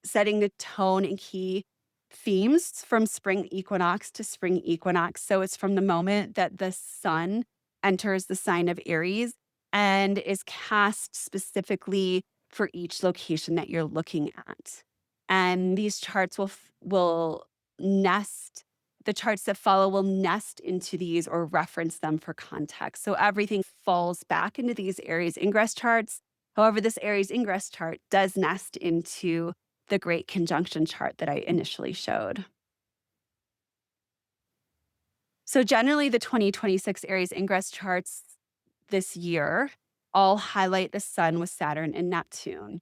Speaker 1: setting the tone and key themes from spring equinox to spring equinox. So it's from the moment that the sun enters the sign of Aries and is cast specifically for each location that you're looking at. And these charts will nest, the charts that follow will nest into these or reference them for context. So everything falls back into these Aries ingress charts. However, this Aries ingress chart does nest into the great conjunction chart that I initially showed. So generally, the 2026 Aries ingress charts this year all highlight the sun with Saturn and Neptune,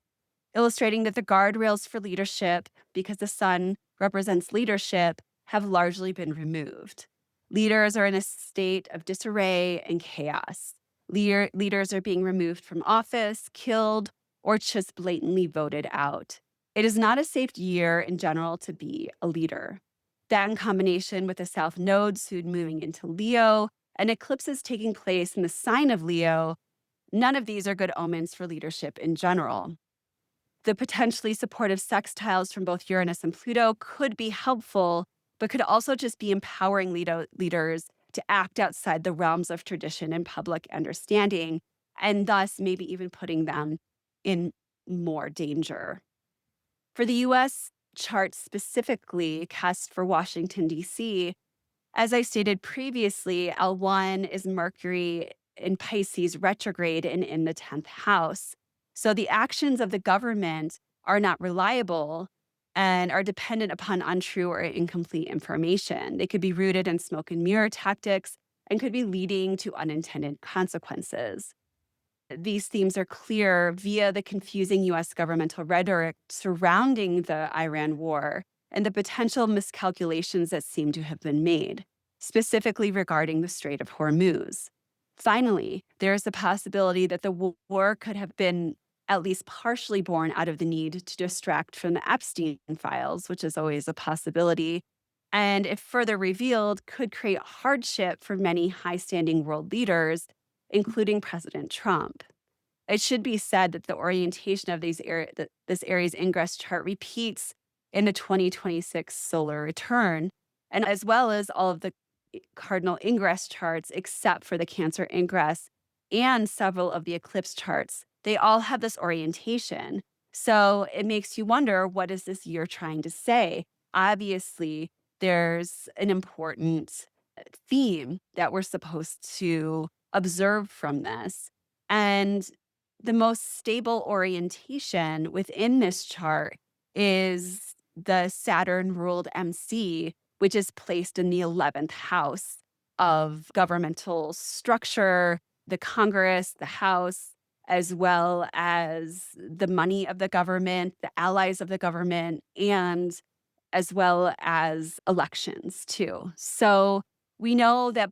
Speaker 1: illustrating that the guardrails for leadership, because the sun represents leadership, have largely been removed. Leaders are in a state of disarray and chaos. Leaders are being removed from office, killed, or just blatantly voted out. It is not a safe year in general to be a leader. That, in combination with the South Node soon moving into Leo, and eclipses taking place in the sign of Leo, none of these are good omens for leadership in general. The potentially supportive sextiles from both Uranus and Pluto could be helpful, but could also just be empowering leaders to act outside the realms of tradition and public understanding, and thus maybe even putting them in more danger. For the US chart specifically, cast for Washington, D.C., as I stated previously, L1 is Mercury in Pisces retrograde and in the 10th house. So the actions of the government are not reliable and are dependent upon untrue or incomplete information. They could be rooted in smoke and mirror tactics and could be leading to unintended consequences. These themes are clear via the confusing US governmental rhetoric surrounding the Iran war and the potential miscalculations that seem to have been made, specifically regarding the Strait of Hormuz. Finally, there is the possibility that the war could have been at least partially born out of the need to distract from the Epstein files, which is always a possibility, and if further revealed, could create hardship for many high standing world leaders, including President Trump. It should be said that the orientation of this Aries ingress chart repeats in the 2026 solar return, and as well as all of the cardinal ingress charts, except for the Cancer ingress and several of the eclipse charts. They all have this orientation. So it makes you wonder, what is this year trying to say? Obviously, there's an important theme that we're supposed to observe from this. And the most stable orientation within this chart is the Saturn ruled MC, which is placed in the 11th house of governmental structure, the Congress, the House, as well as the money of the government, the allies of the government, and as well as elections too. So we know that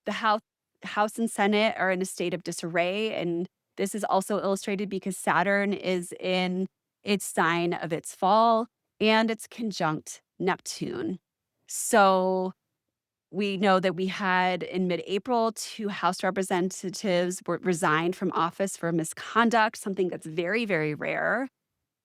Speaker 1: the House and Senate are in a state of disarray, and this is also illustrated because Saturn is in its sign of its fall and it's conjunct Neptune. So we know that we had in mid-April 2 House representatives resigned from office for misconduct, something that's very, very rare.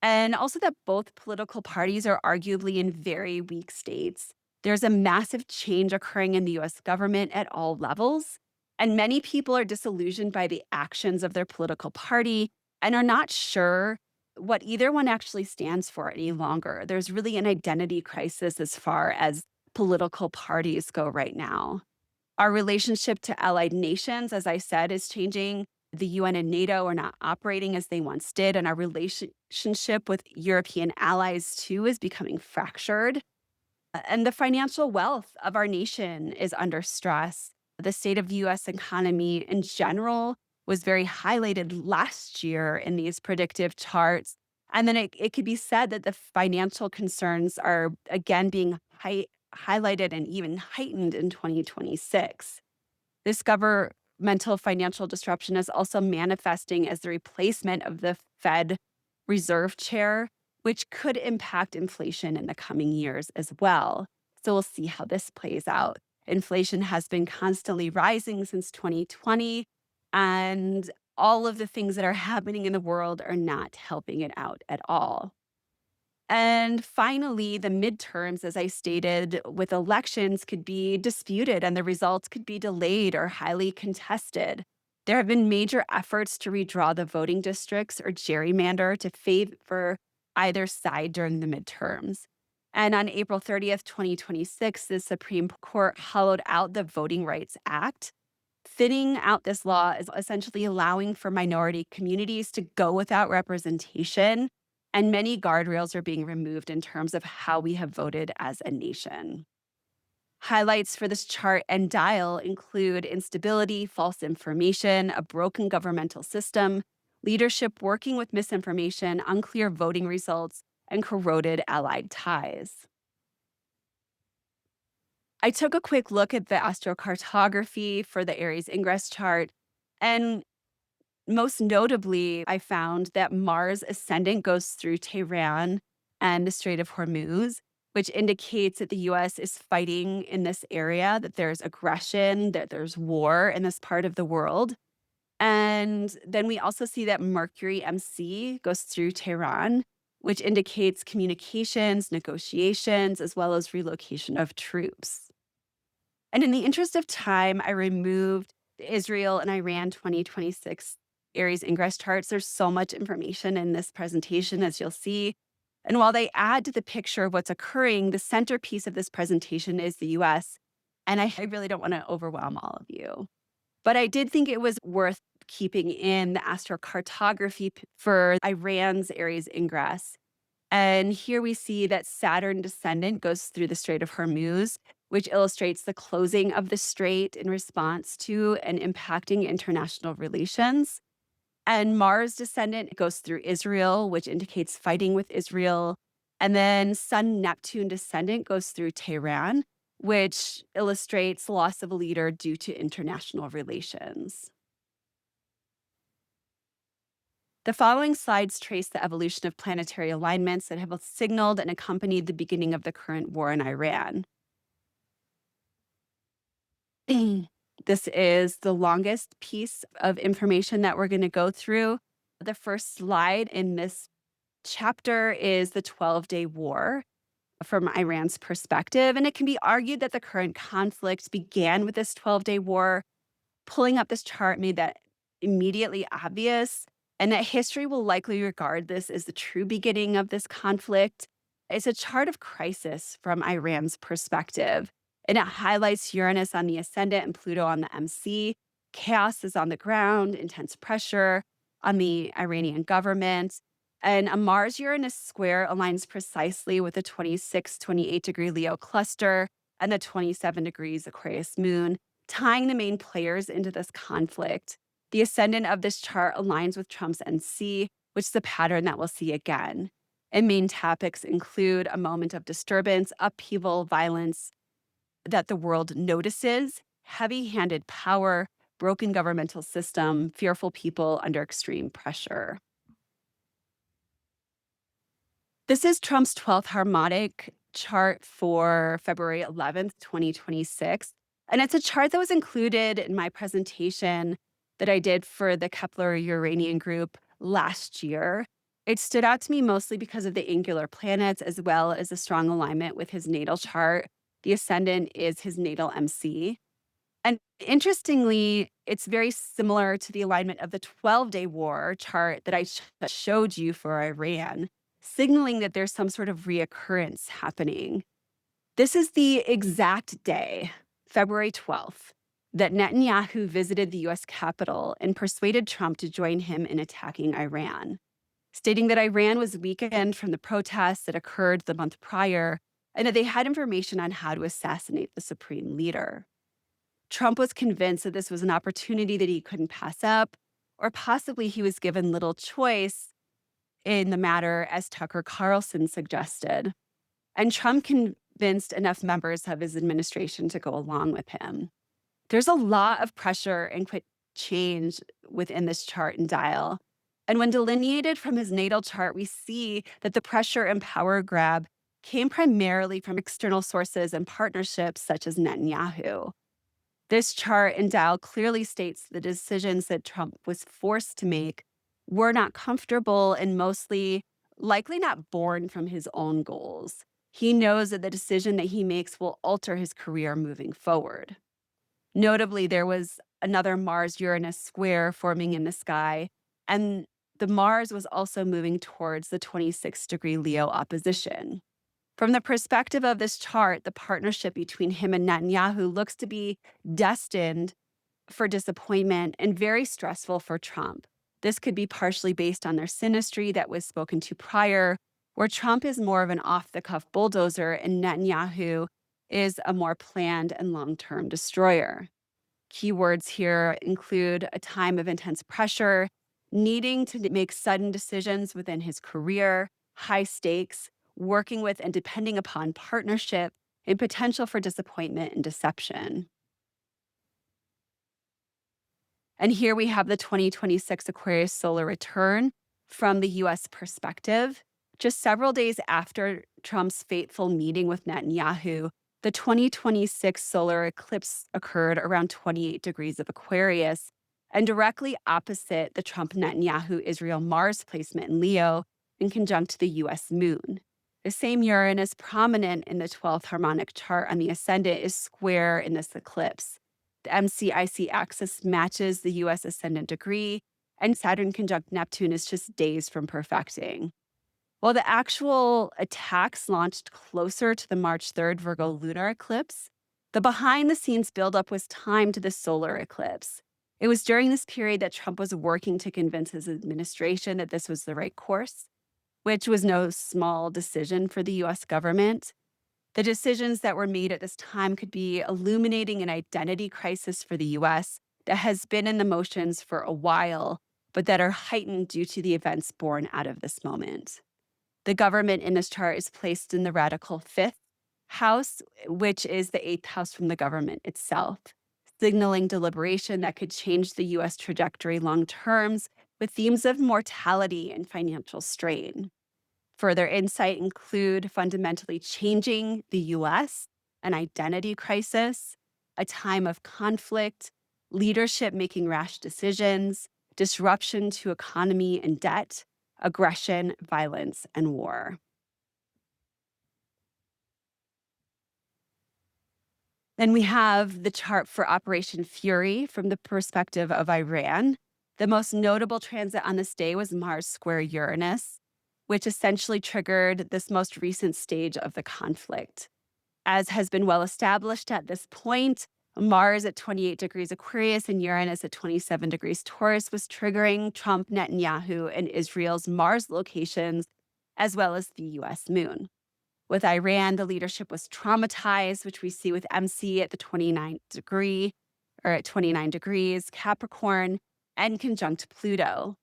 Speaker 1: And also that both political parties are arguably in very weak states. There's a massive change occurring in the US government at all levels, and many people are disillusioned by the actions of their political party and are not sure what either one actually stands for any longer. There's really an identity crisis as far as political parties go right now. Our relationship to allied nations, as I said, is changing. The UN and NATO are not operating as they once did, and our relationship with European allies, too, is becoming fractured. And the financial wealth of our nation is under stress. The state of the US economy in general was very highlighted last year in these predictive charts. And then it could be said that the financial concerns are again being highlighted and even heightened in 2026. This governmental financial disruption is also manifesting as the replacement of the Fed Reserve Chair, which could impact inflation in the coming years as well. So we'll see how this plays out. Inflation has been constantly rising since 2020, and all of the things that are happening in the world are not helping it out at all. And finally, the midterms, as I stated, with elections could be disputed and the results could be delayed or highly contested. There have been major efforts to redraw the voting districts or gerrymander to favor either side during the midterms. And on April 30th, 2026, the Supreme Court hollowed out the Voting Rights Act. Fitting out this law is essentially allowing for minority communities to go without representation, and many guardrails are being removed in terms of how we have voted as a nation. Highlights for this chart and dial include instability, false information, a broken governmental system, leadership working with misinformation, unclear voting results, and corroded allied ties. I took a quick look at the astrocartography for the Aries ingress chart, and most notably, I found that Mars ascendant goes through Tehran and the Strait of Hormuz. which indicates that the US is fighting in this area, that there's aggression, that there's war in this part of the world. And then we also see that Mercury MC goes through Tehran, which indicates communications, negotiations, as well as relocation of troops. And in the interest of time, I removed the Israel and Iran 2026 Aries ingress charts. There's so much information in this presentation, as you'll see. And while they add to the picture of what's occurring, the centerpiece of this presentation is the US. And I really don't want to overwhelm all of you. But I did think it was worth keeping in the astrocartography for Iran's Aries ingress. And here we see that Saturn descendant goes through the Strait of Hormuz, which illustrates the closing of the strait in response to and impacting international relations. And Mars descendant goes through Israel, which indicates fighting with Israel. And then Sun Neptune descendant goes through Tehran, which illustrates loss of a leader due to international relations. The following slides trace the evolution of planetary alignments that have both signaled and accompanied the beginning of the current war in Iran. This is the longest piece of information that we're going to go through. The first slide in this chapter is the 12-day war from Iran's perspective. And it can be argued that the current conflict began with this 12-day war. Pulling up this chart made that immediately obvious, and that history will likely regard this as the true beginning of this conflict. It's a chart of crisis from Iran's perspective, and it highlights Uranus on the ascendant and Pluto on the MC. Chaos is on the ground, intense pressure on the Iranian government. And a Mars Uranus square aligns precisely with the 26-28 degree Leo cluster and the 27 degrees Aquarius moon, tying the main players into this conflict. The ascendant of this chart aligns with Trump's NC, which is a pattern that we'll see again. And main topics include a moment of disturbance, upheaval, violence that the world notices, heavy-handed power, broken governmental system, fearful people under extreme pressure. This is Trump's 12th harmonic chart for February 11th, 2026. And it's a chart that was included in my presentation that I did for the Kepler Uranian group last year. It stood out to me mostly because of the angular planets as well as a strong alignment with his natal chart. The ascendant is his natal MC. And interestingly, it's very similar to the alignment of the 12-day war chart that I showed you for Iran, signaling that there's some sort of reoccurrence happening. This is the exact day, February 12th, that Netanyahu visited the US Capitol and persuaded Trump to join him in attacking Iran, stating that Iran was weakened from the protests that occurred the month prior and that they had information on how to assassinate the supreme leader. Trump was convinced that this was an opportunity that he couldn't pass up, or possibly he was given little choice in the matter, as Tucker Carlson suggested. And Trump convinced enough members of his administration to go along with him. There's a lot of pressure and quick change within this chart and dial. And when delineated from his natal chart, we see that the pressure and power grab came primarily from external sources and partnerships such as Netanyahu. This chart and dial clearly states the decisions that Trump was forced to make were not comfortable and mostly likely not born from his own goals. He knows that the decision that he makes will alter his career moving forward. Notably, there was another Mars-Uranus square forming in the sky, and the Mars was also moving towards the 26-degree Leo opposition. From the perspective of this chart, the partnership between him and Netanyahu looks to be destined for disappointment and very stressful for Trump. This could be partially based on their synastry that was spoken to prior, where Trump is more of an off-the-cuff bulldozer and Netanyahu is a more planned and long-term destroyer. Keywords here include a time of intense pressure, needing to make sudden decisions within his career, high stakes, working with and depending upon partnership, and potential for disappointment and deception. And here we have the 2026 Aquarius solar return from the US perspective. Just several days after Trump's fateful meeting with Netanyahu, the 2026 solar eclipse occurred around 28 degrees of Aquarius and directly opposite the Trump Netanyahu Israel Mars placement in Leo in conjunct the US moon. The same Uranus prominent in the 12th harmonic chart on the ascendant is square in this eclipse. The MCIC axis matches the US ascendant degree, and Saturn conjunct Neptune is just days from perfecting. While the actual attacks launched closer to the March 3rd Virgo lunar eclipse, the behind the scenes buildup was timed to the solar eclipse. It was during this period that Trump was working to convince his administration that this was the right course, which was no small decision for the US government. The decisions that were made at this time could be illuminating an identity crisis for the US that has been in the motions for a while, but that are heightened due to the events born out of this moment. The government in this chart is placed in the radical fifth house, which is the eighth house from the government itself, signaling deliberation that could change the US trajectory long terms with themes of mortality and financial strain. Further insight include fundamentally changing the US, an identity crisis, a time of conflict, leadership making rash decisions, disruption to economy and debt, aggression, violence, and war. Then we have the chart for Operation Fury from the perspective of Iran. The most notable transit on this day was Mars square Uranus, which essentially triggered this most recent stage of the conflict. As has been well established at this point, Mars at 28 degrees Aquarius and Uranus at 27 degrees Taurus was triggering Trump, Netanyahu, and Israel's Mars locations, as well as the US moon. With Iran, the leadership was traumatized, which we see with MC at the 29th degree, or at 29 degrees, Capricorn, and conjunct Pluto.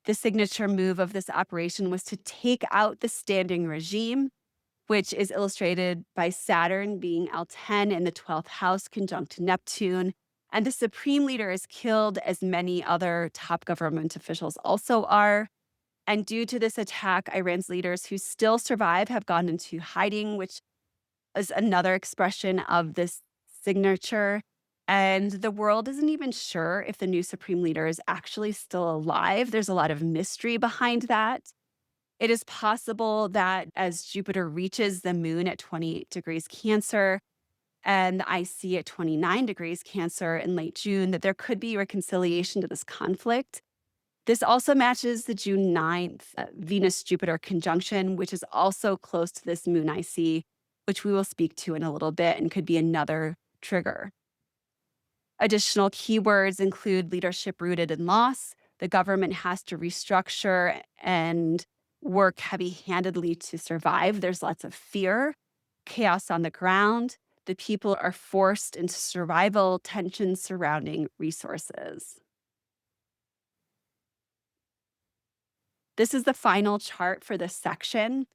Speaker 1: The signature move of this operation was to take out the standing regime, which is illustrated by Saturn being L10 in the 12th house conjunct Neptune. And the supreme leader is killed, as many other top government officials also are. And due to this attack, Iran's leaders who still survive have gone into hiding, which is another expression of this signature. And the world isn't even sure if the new supreme leader is actually still alive. There's a lot of mystery behind that. It is possible that as Jupiter reaches the moon at 28 degrees Cancer and the IC at 29 degrees Cancer in late June, that there could be reconciliation to this conflict. This also matches the June 9th Venus-Jupiter conjunction, which is also close to this moon IC, which we will speak to in a little bit and could be another trigger. Additional keywords include leadership rooted in loss. The government has to restructure and work heavy-handedly to survive. There's lots of fear, chaos on the ground. The people are forced into survival, tensions surrounding resources. This is the final chart for this section.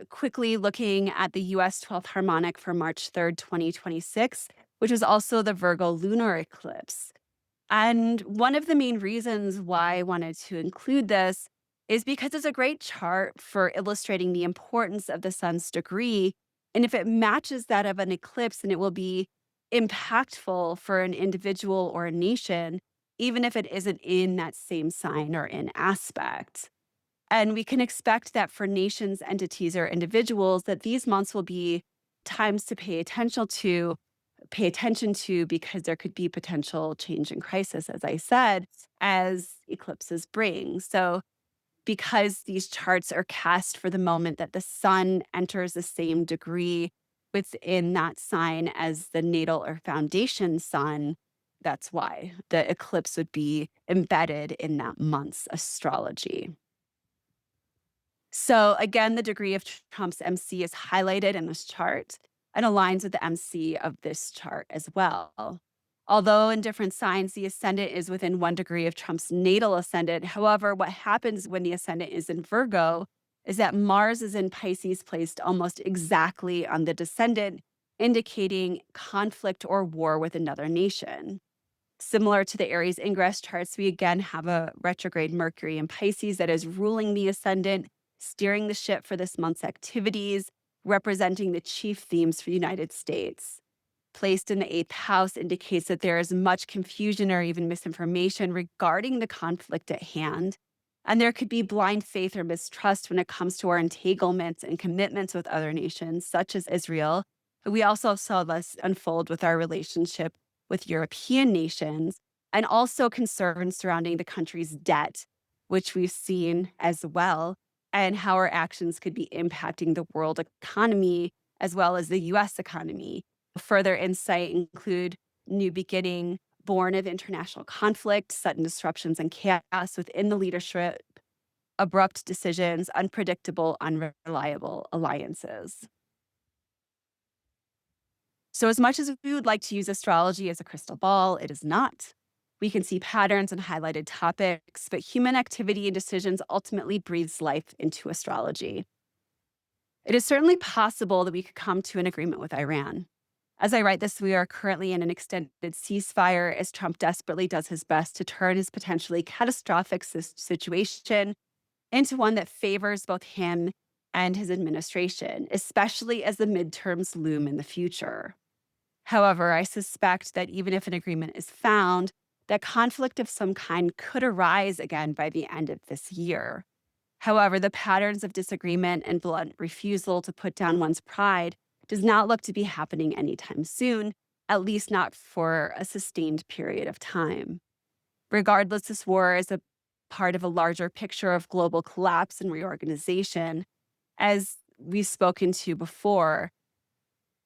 Speaker 1: Quickly looking at the US 12th harmonic for March 3rd, 2026, which is also the Virgo lunar eclipse. And one of the main reasons why I wanted to include this is because it's a great chart for illustrating the importance of the sun's degree. And if it matches that of an eclipse, then it will be impactful for an individual or a nation, even if it isn't in that same sign or in aspect. And we can expect that for nations, entities, or individuals, that these months will be times to pay attention to because there could be potential change in crisis, as I said, as eclipses bring. So because these charts are cast for the moment that the sun enters the same degree within that sign as the natal or foundation sun, that's why the eclipse would be embedded in that month's astrology. So again, the degree of Trump's MC is highlighted in this chart and aligns with the MC of this chart as well. Although in different signs, the ascendant is within 1 degree of Trump's natal ascendant. However, what happens when the ascendant is in Virgo is that Mars is in Pisces, placed almost exactly on the descendant, indicating conflict or war with another nation. Similar to the Aries ingress charts, we again have a retrograde Mercury in Pisces that is ruling the ascendant, steering the ship for this month's activities, representing the chief themes for the United States. Placed in the eighth house indicates that there is much confusion or even misinformation regarding the conflict at hand. And there could be blind faith or mistrust when it comes to our entanglements and commitments with other nations, such as Israel. But we also saw this unfold with our relationship with European nations and also concerns surrounding the country's debt, which we've seen as well, and how our actions could be impacting the world economy as well as the US economy. Further insight include new beginning, born of international conflict, sudden disruptions and chaos within the leadership, abrupt decisions, unpredictable, unreliable alliances. So, as much as we would like to use astrology as a crystal ball, it is not. We can see patterns and highlighted topics, but human activity and decisions ultimately breathes life into astrology. It is certainly possible that we could come to an agreement with Iran. As I write this, we are currently in an extended ceasefire as Trump desperately does his best to turn his potentially catastrophic situation into one that favors both him and his administration, especially as the midterms loom in the future. However, I suspect that even if an agreement is found, that conflict of some kind could arise again by the end of this year. However, the patterns of disagreement and blunt refusal to put down one's pride does not look to be happening anytime soon, at least not for a sustained period of time. Regardless, this war is a part of a larger picture of global collapse and reorganization. As we've spoken to before,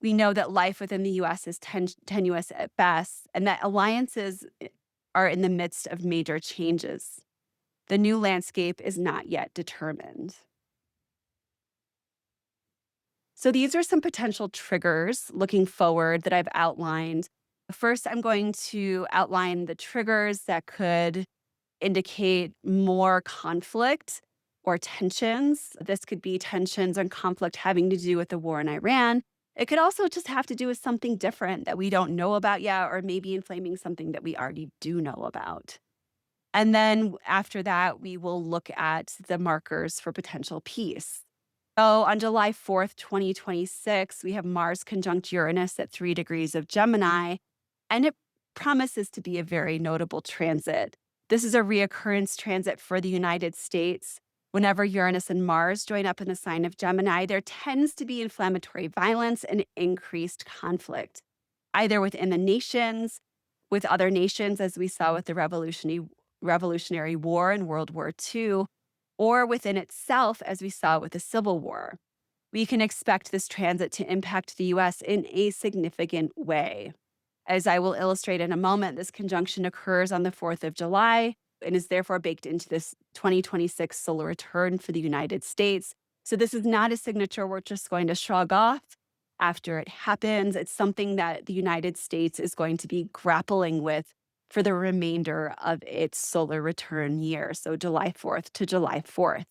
Speaker 1: we know that life within the US is tenuous at best, and that alliances are in the midst of major changes. The new landscape is not yet determined. So, these are some potential triggers looking forward that I've outlined. First, I'm going to outline the triggers that could indicate more conflict or tensions. This could be tensions and conflict having to do with the war in Iran. It could also just have to do with something different that we don't know about yet, or maybe inflaming something that we already do know about. And then after that, we will look at the markers for potential peace. So on July 4th, 2026, we have Mars conjunct Uranus at 3 degrees of Gemini, and it promises to be a very notable transit. This is a reoccurrence transit for the United States. Whenever Uranus and Mars join up in the sign of Gemini, there tends to be inflammatory violence and increased conflict, either within the nations, with other nations, as we saw with the Revolutionary War and World War II, or within itself, as we saw with the Civil War. We can expect this transit to impact the US in a significant way. As I will illustrate in a moment, this conjunction occurs on the 4th of July and is therefore baked into this 2026 solar return for the United States. So this is not a signature we're just going to shrug off after it happens. It's something that the United States is going to be grappling with for the remainder of its solar return year, so July 4th to July 4th.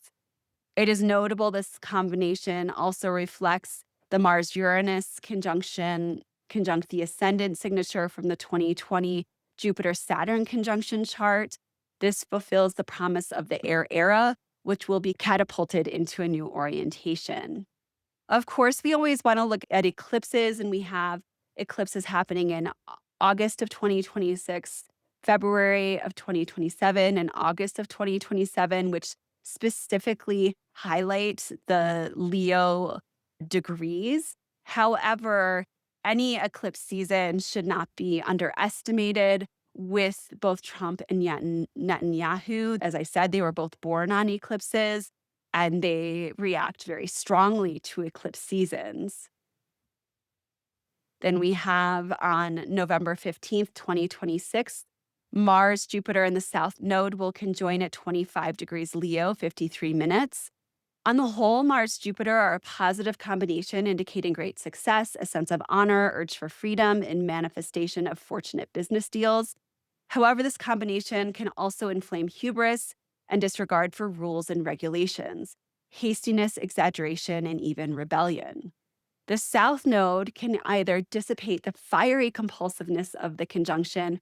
Speaker 1: It is notable this combination also reflects the Mars Uranus conjunct the ascendant signature from the 2020 Jupiter Saturn conjunction chart. This fulfills the promise of the air era, which will be catapulted into a new orientation. Of course, we always want to look at eclipses, and we have eclipses happening in August of 2026, February of 2027, and August of 2027, which specifically highlight the Leo degrees. However, any eclipse season should not be underestimated. With both Trump and Netanyahu, as I said, they were both born on eclipses and they react very strongly to eclipse seasons. Then we have on November 15th, 2026, Mars, Jupiter, and the South Node will conjoin at 25 degrees Leo, 53 minutes. On the whole, Mars, Jupiter are a positive combination indicating great success, a sense of honor, urge for freedom, and manifestation of fortunate business deals. However, this combination can also inflame hubris and disregard for rules and regulations, hastiness, exaggeration, and even rebellion. The South Node can either dissipate the fiery compulsiveness of the conjunction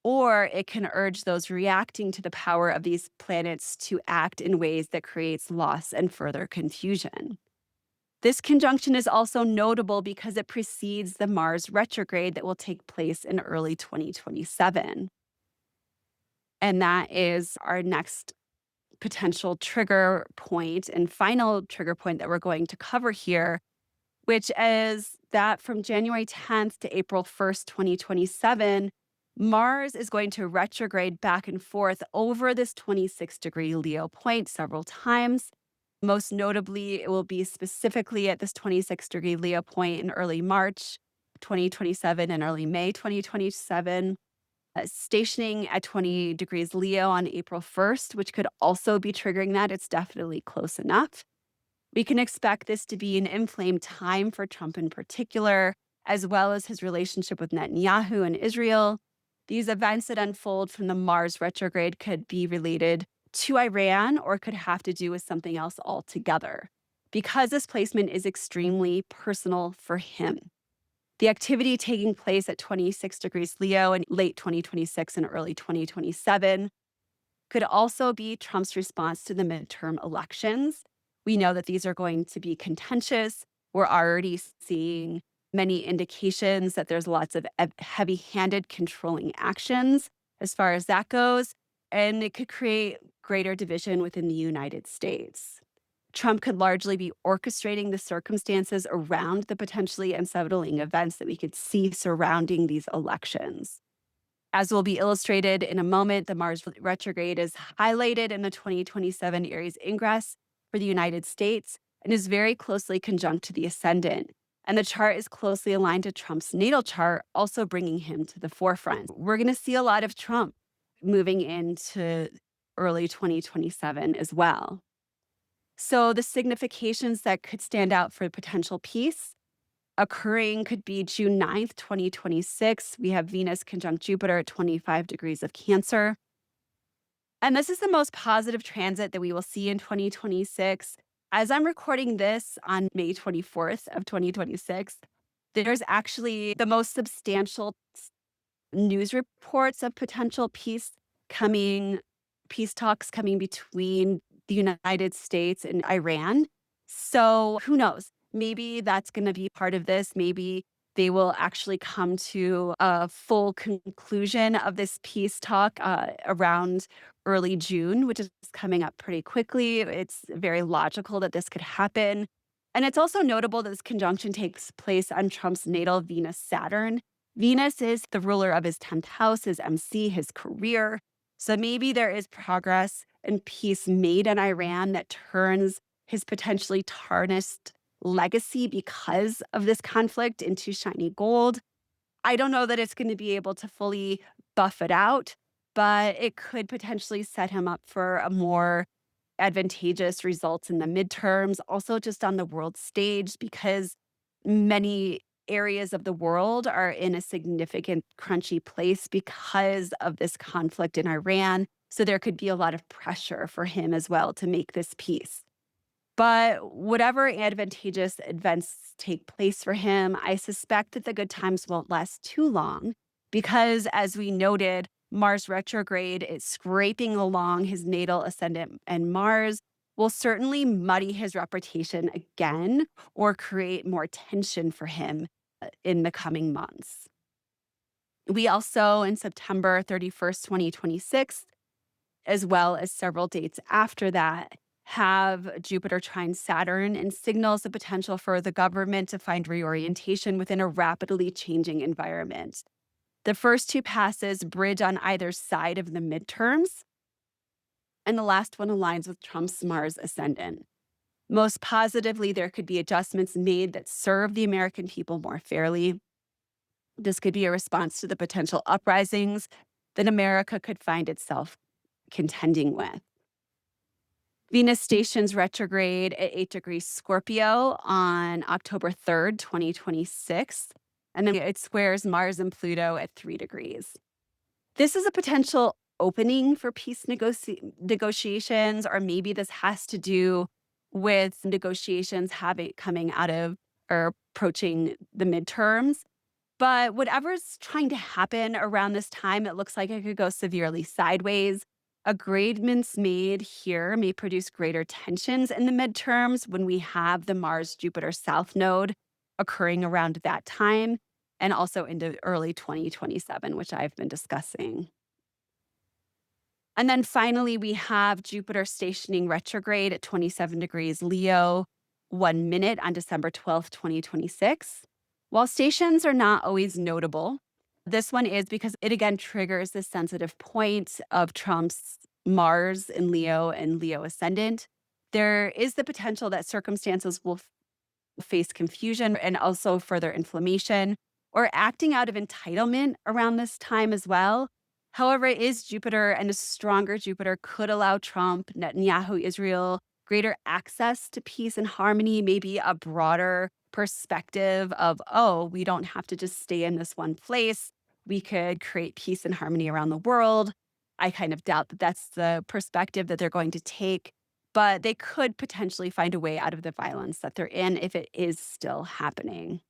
Speaker 1: or it can urge those reacting to the power of these planets to act in ways that creates loss and further confusion. This conjunction is also notable because it precedes the Mars retrograde that will take place in early 2027. And that is our next potential trigger point and final trigger point that we're going to cover here, which is that from January 10th to April 1st, 2027, Mars is going to retrograde back and forth over this 26-degree Leo point several times. Most notably, it will be specifically at this 26-degree Leo point in early March 2027 and early May 2027, stationing at 20 degrees Leo on April 1st, which could also be triggering that. It's definitely close enough. We can expect this to be an inflamed time for Trump in particular, as well as his relationship with Netanyahu and Israel. These events that unfold from the Mars retrograde could be related to Iran or could have to do with something else altogether, because this placement is extremely personal for him. The activity taking place at 26 degrees Leo in late 2026 and early 2027 could also be Trump's response to the midterm elections. We know that these are going to be contentious. We're already seeing many indications that there's lots of heavy handed controlling actions as far as that goes. And it could create greater division within the United States. Trump could largely be orchestrating the circumstances around the potentially unsettling events that we could see surrounding these elections. As will be illustrated in a moment, the Mars retrograde is highlighted in the 2027 Aries ingress for the United States and is very closely conjunct to the ascendant. And the chart is closely aligned to Trump's natal chart, also bringing him to the forefront. We're going to see a lot of Trump moving into early 2027 as well. So the significations that could stand out for potential peace occurring could be June 9th, 2026. We have Venus conjunct Jupiter at 25 degrees of Cancer. And this is the most positive transit that we will see in 2026. As I'm recording this on May 24th of 2026, there's actually the most substantial news reports of potential peace talks coming between the United States and Iran. So who knows? Maybe that's going to be part of this. Maybe they will actually come to a full conclusion of this peace talk around early June, which is coming up pretty quickly. It's very logical that this could happen. And it's also notable that this conjunction takes place on Trump's natal Venus Saturn. Venus is the ruler of his 10th house, his MC, his career. So maybe there is progress and peace made in Iran that turns his potentially tarnished legacy because of this conflict into shiny gold. I don't know that it's going to be able to fully buff it out, but it could potentially set him up for a more advantageous results in the midterms, also just on the world stage, because many areas of the world are in a significant crunchy place because of this conflict in Iran. So there could be a lot of pressure for him as well to make this peace. But whatever advantageous events take place for him, I suspect that the good times won't last too long because, as we noted, Mars retrograde is scraping along his natal ascendant, and Mars will certainly muddy his reputation again or create more tension for him in the coming months. We also, in September 31st, 2026, as well as several dates after that, have Jupiter trine Saturn and signals the potential for the government to find reorientation within a rapidly changing environment. The first two passes bridge on either side of the midterms, and the last one aligns with Trump's Mars ascendant. Most positively, there could be adjustments made that serve the American people more fairly. This could be a response to the potential uprisings that America could find itself contending with. Venus stations retrograde at 8 degrees Scorpio on October 3rd, 2026. And then it squares Mars and Pluto at 3 degrees. This is a potential opening for peace negotiations, or maybe this has to do with negotiations coming out of or approaching the midterms. But whatever's trying to happen around this time, it looks like it could go severely sideways. Agreements made here may produce greater tensions in the midterms when we have the Mars Jupiter South node occurring around that time and also into early 2027, which I've been discussing. And then finally, we have Jupiter stationing retrograde at 27 degrees Leo, 1 minute on December 12th, 2026. While stations are not always notable, this one is because it again triggers the sensitive point of Trump's Mars in Leo and Leo ascendant. There is the potential that circumstances will face confusion and also further inflammation or acting out of entitlement around this time as well. However, it is Jupiter, and a stronger Jupiter could allow Trump, Netanyahu, Israel greater access to peace and harmony, maybe a broader perspective of, oh, we don't have to just stay in this one place. We could create peace and harmony around the world. I kind of doubt that that's the perspective that they're going to take, but they could potentially find a way out of the violence that they're in if it is still happening.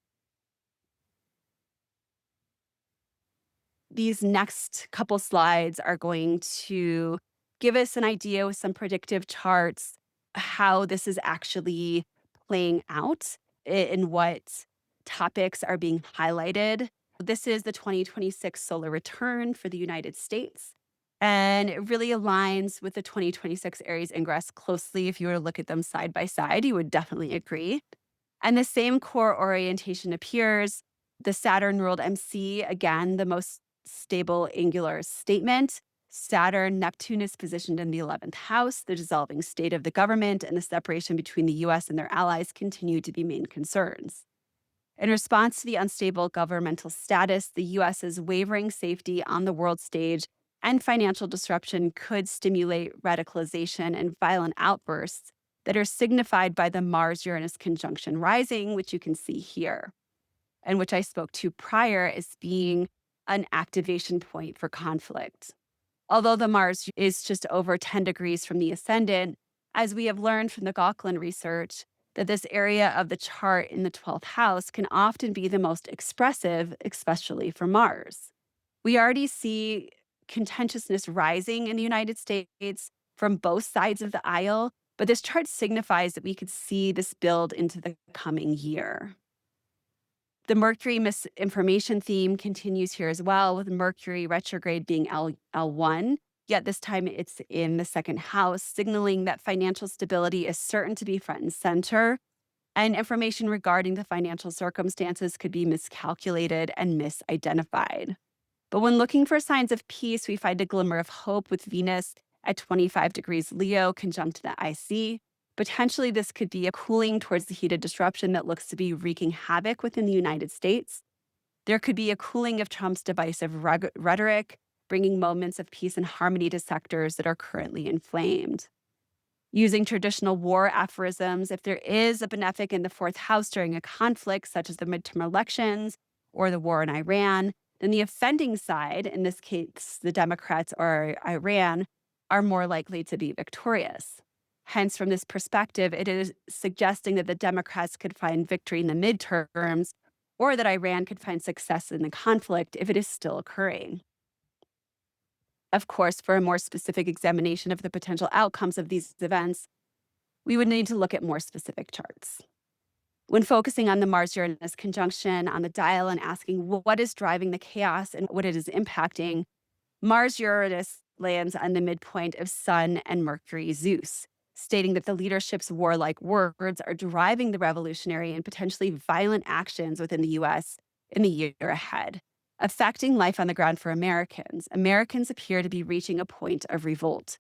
Speaker 1: These next couple slides are going to give us an idea with some predictive charts how this is actually playing out and what topics are being highlighted. This is the 2026 solar return for the United States. And it really aligns with the 2026 Aries ingress closely. If you were to look at them side by side, you would definitely agree. And the same core orientation appears. The Saturn ruled MC, again, the most stable angular statement. Saturn, Neptune is positioned in the 11th house. The dissolving state of the government and the separation between the US and their allies continue to be main concerns. In response to the unstable governmental status, the US's wavering safety on the world stage and financial disruption could stimulate radicalization and violent outbursts that are signified by the Mars Uranus conjunction rising, which you can see here, and which I spoke to prior as being an activation point for conflict. Although the Mars is just over 10 degrees from the ascendant, as we have learned from the Gauquelin research, that this area of the chart in the 12th house can often be the most expressive, especially for Mars. We already see contentiousness rising in the United States from both sides of the aisle, but this chart signifies that we could see this build into the coming year. The Mercury misinformation theme continues here as well, with Mercury retrograde being L1, yet this time it's in the second house, signaling that financial stability is certain to be front and center, and information regarding the financial circumstances could be miscalculated and misidentified. But when looking for signs of peace, we find a glimmer of hope with Venus at 25 degrees Leo conjunct the IC. Potentially, this could be a cooling towards the heated disruption that looks to be wreaking havoc within the United States. There could be a cooling of Trump's divisive rhetoric, bringing moments of peace and harmony to sectors that are currently inflamed. Using traditional war aphorisms, if there is a benefic in the fourth house during a conflict, such as the midterm elections or the war in Iran, then the offending side, in this case, the Democrats or Iran, are more likely to be victorious. Hence, from this perspective, it is suggesting that the Democrats could find victory in the midterms or that Iran could find success in the conflict if it is still occurring. Of course, for a more specific examination of the potential outcomes of these events, we would need to look at more specific charts. When focusing on the Mars-Uranus conjunction on the dial and asking what is driving the chaos and what it is impacting, Mars-Uranus lands on the midpoint of Sun and Mercury Zeus, stating that the leadership's warlike words are driving the revolutionary and potentially violent actions within the US in the year ahead, affecting life on the ground for Americans. Americans appear to be reaching a point of revolt.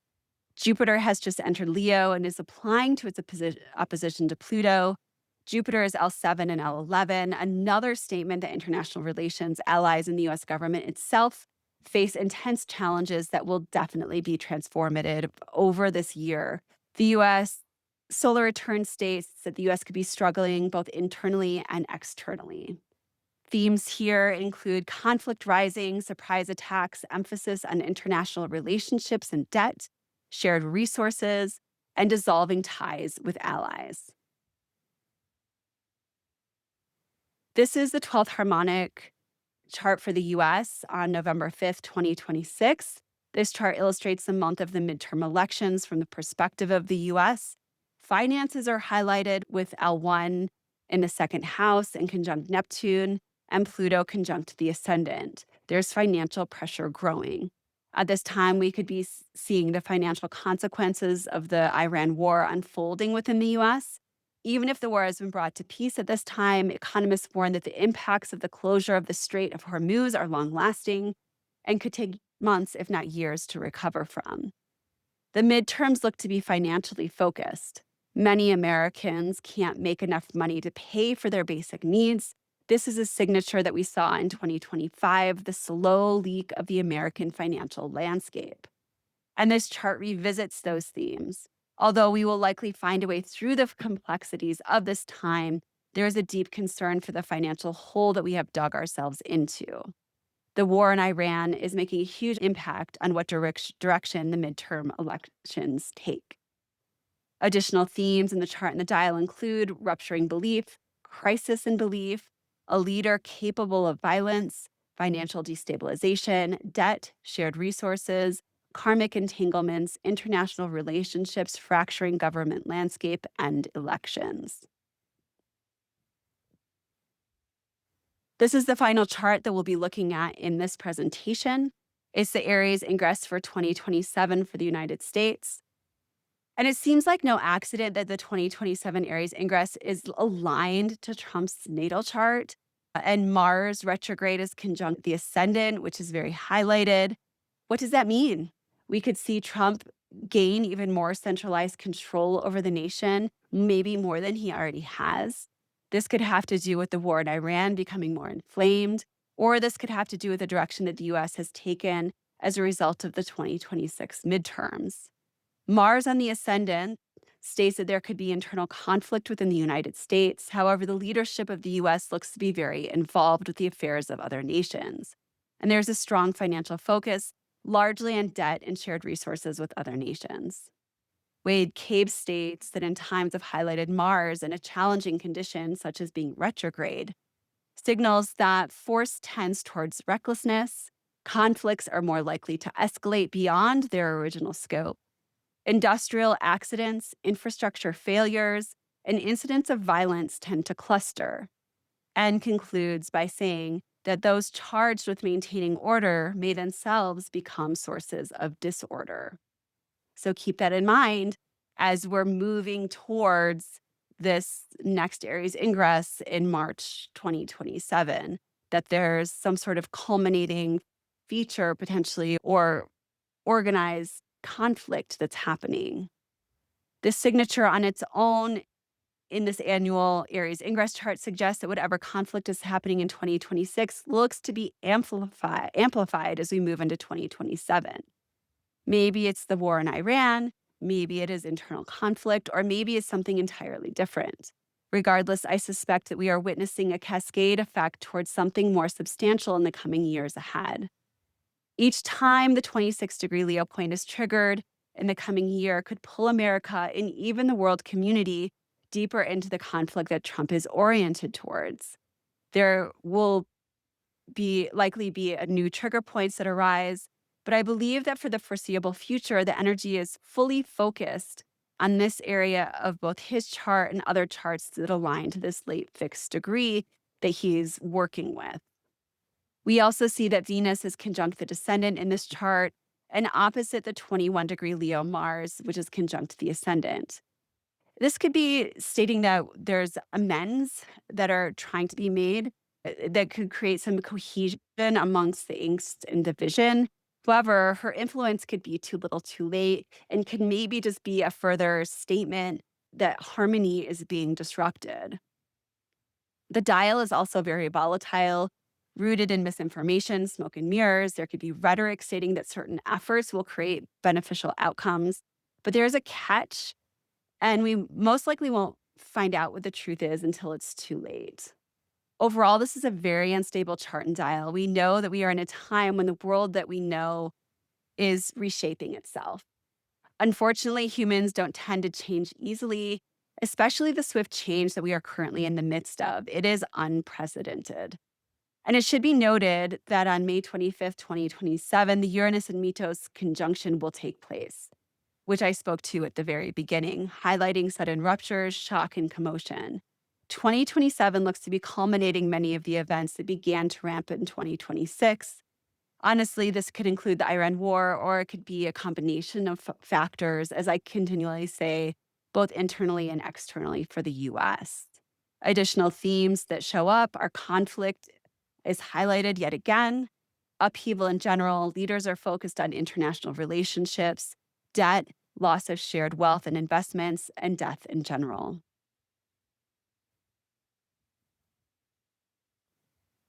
Speaker 1: Jupiter has just entered Leo and is applying to its opposition to Pluto. Jupiter is L7 and L11, another statement that international relations, allies, and the US government itself face intense challenges that will definitely be transformative over this year. The US solar return states that the US could be struggling both internally and externally. Themes here include conflict rising, surprise attacks, emphasis on international relationships and debt, shared resources, and dissolving ties with allies. This is the 12th harmonic chart for the US on November 5th, 2026. This chart illustrates the month of the midterm elections from the perspective of the US. Finances are highlighted with L1 in the second house and conjunct Neptune, and Pluto conjunct the ascendant. There's financial pressure growing. At this time, we could be seeing the financial consequences of the Iran war unfolding within the US. Even if the war has been brought to peace at this time, economists warn that the impacts of the closure of the Strait of Hormuz are long lasting and could take months, if not years, to recover from. The midterms look to be financially focused. Many Americans can't make enough money to pay for their basic needs. This is a signature that we saw in 2025, the slow leak of the American financial landscape. And this chart revisits those themes. Although we will likely find a way through the complexities of this time, there is a deep concern for the financial hole that we have dug ourselves into. The war in Iran is making a huge impact on what direction the midterm elections take. Additional themes in the chart and the dial include rupturing belief, crisis in belief, a leader capable of violence, financial destabilization, debt, shared resources, karmic entanglements, international relationships, fracturing government landscape, and elections. This is the final chart that we'll be looking at in this presentation. It's the Aries ingress for 2027 for the United States. And it seems like no accident that the 2027 Aries ingress is aligned to Trump's natal chart. And Mars retrograde is conjunct the ascendant, which is very highlighted. What does that mean? We could see Trump gain even more centralized control over the nation, maybe more than he already has. This could have to do with the war in Iran becoming more inflamed, or this could have to do with the direction that the US has taken as a result of the 2026 midterms. Mars on the ascendant states that there could be internal conflict within the United States. However, the leadership of the US looks to be very involved with the affairs of other nations. And there's a strong financial focus, largely on debt and shared resources with other nations. Wade Cabe states that in times of highlighted Mars in a challenging condition, such as being retrograde, signals that force tends towards recklessness, conflicts are more likely to escalate beyond their original scope. Industrial accidents, infrastructure failures, and incidents of violence tend to cluster, and concludes by saying that those charged with maintaining order may themselves become sources of disorder. So keep that in mind as we're moving towards this next Aries ingress in March 2027, that there's some sort of culminating feature potentially or organized conflict that's happening. This signature on its own in this annual Aries ingress chart suggests that whatever conflict is happening in 2026 looks to be amplified as we move into 2027. Maybe it's the war in Iran, maybe it is internal conflict, or maybe it's something entirely different. Regardless, I suspect that we are witnessing a cascade effect towards something more substantial in the coming years ahead. Each time the 26-degree Leo point is triggered in the coming year could pull America and even the world community deeper into the conflict that Trump is oriented towards. There will likely be a new trigger points that arise, but I believe that for the foreseeable future, the energy is fully focused on this area of both his chart and other charts that align to this late fixed degree that he's working with. We also see that Venus is conjunct the descendant in this chart and opposite the 21-degree Leo Mars, which is conjunct the ascendant. This could be stating that there's amends that are trying to be made that could create some cohesion amongst the angst and division. However, her influence could be too little too late and could maybe just be a further statement that harmony is being disrupted. The dial is also very volatile, rooted in misinformation, smoke and mirrors. There could be rhetoric stating that certain efforts will create beneficial outcomes, but there's a catch, and we most likely won't find out what the truth is until it's too late. Overall, this is a very unstable chart and dial. We know that we are in a time when the world that we know is reshaping itself. Unfortunately, humans don't tend to change easily, especially the swift change that we are currently in the midst of. It is unprecedented. And it should be noted that on May 25th, 2027, the Uranus and Mitos conjunction will take place, which I spoke to at the very beginning, highlighting sudden ruptures, shock, and commotion. 2027 looks to be culminating many of the events that began to ramp in 2026. Honestly, this could include the Iran war, or it could be a combination of factors, as I continually say, both internally and externally for the US. Additional themes that show up are conflict is highlighted yet again, upheaval in general. Leaders are focused on international relationships, debt, loss of shared wealth and investments, and death in general.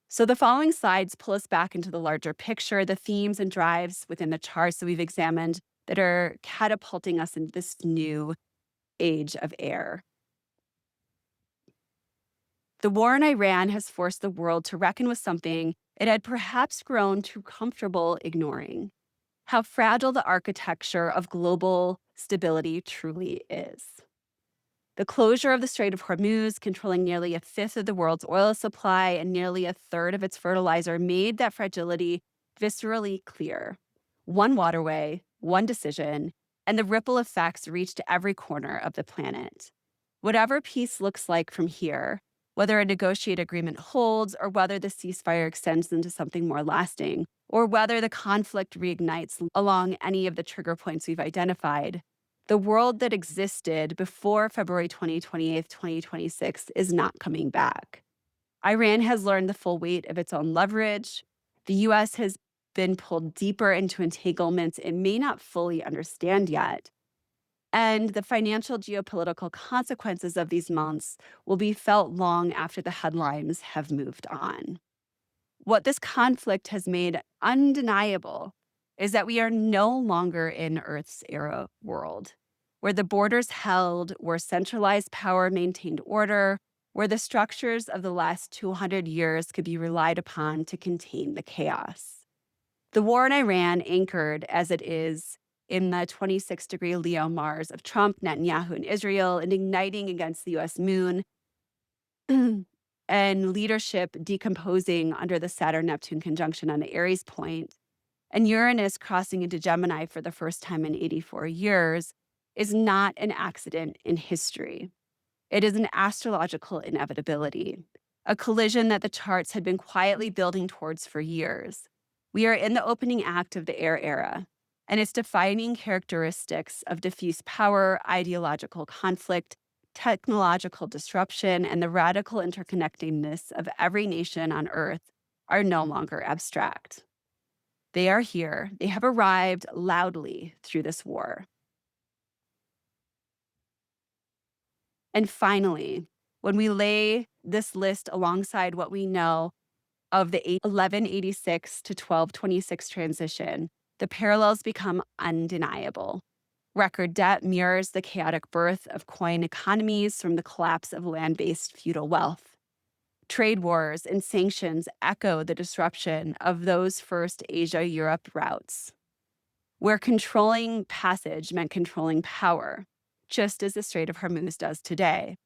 Speaker 1: So the following slides pull us back into the larger picture, the themes and drives within the charts that we've examined that are catapulting us into this new age of air. The war in Iran has forced the world to reckon with something it had perhaps grown too comfortable ignoring: how fragile the architecture of global stability truly is. The closure of the Strait of Hormuz, controlling nearly a fifth of the world's oil supply and nearly a third of its fertilizer, made that fragility viscerally clear. One waterway, one decision, and the ripple effects reached every corner of the planet. Whatever peace looks like from here, whether a negotiated agreement holds, or whether the ceasefire extends into something more lasting, or whether the conflict reignites along any of the trigger points we've identified, the world that existed before February 2028, 2026 is not coming back. Iran has learned the full weight of its own leverage. The US has been pulled deeper into entanglements it may not fully understand yet. And the financial geopolitical consequences of these months will be felt long after the headlines have moved on. What this conflict has made undeniable is that we are no longer in Earth's era world, where the borders held, where centralized power maintained order, where the structures of the last 200 years could be relied upon to contain the chaos. The war in Iran, anchored as it is in the 26-degree Leo Mars of Trump, Netanyahu, and Israel, and igniting against the US moon, and leadership decomposing under the Saturn Neptune conjunction on the Aries point, and Uranus crossing into Gemini for the first time in 84 years, is not an accident in history. It is an astrological inevitability, a collision that the charts had been quietly building towards for years. We are in the opening act of the air era, and its defining characteristics of diffuse power, ideological conflict, technological disruption, and the radical interconnectedness of every nation on Earth are no longer abstract. They are here. They have arrived loudly through this war. And finally, when we lay this list alongside what we know of the 1186 to 1226 transition, the parallels become undeniable. Record debt mirrors the chaotic birth of coin economies from the collapse of land based feudal wealth. Trade wars and sanctions echo the disruption of those first Asia Europe routes, where controlling passage meant controlling power, just as the Strait of Hormuz does today.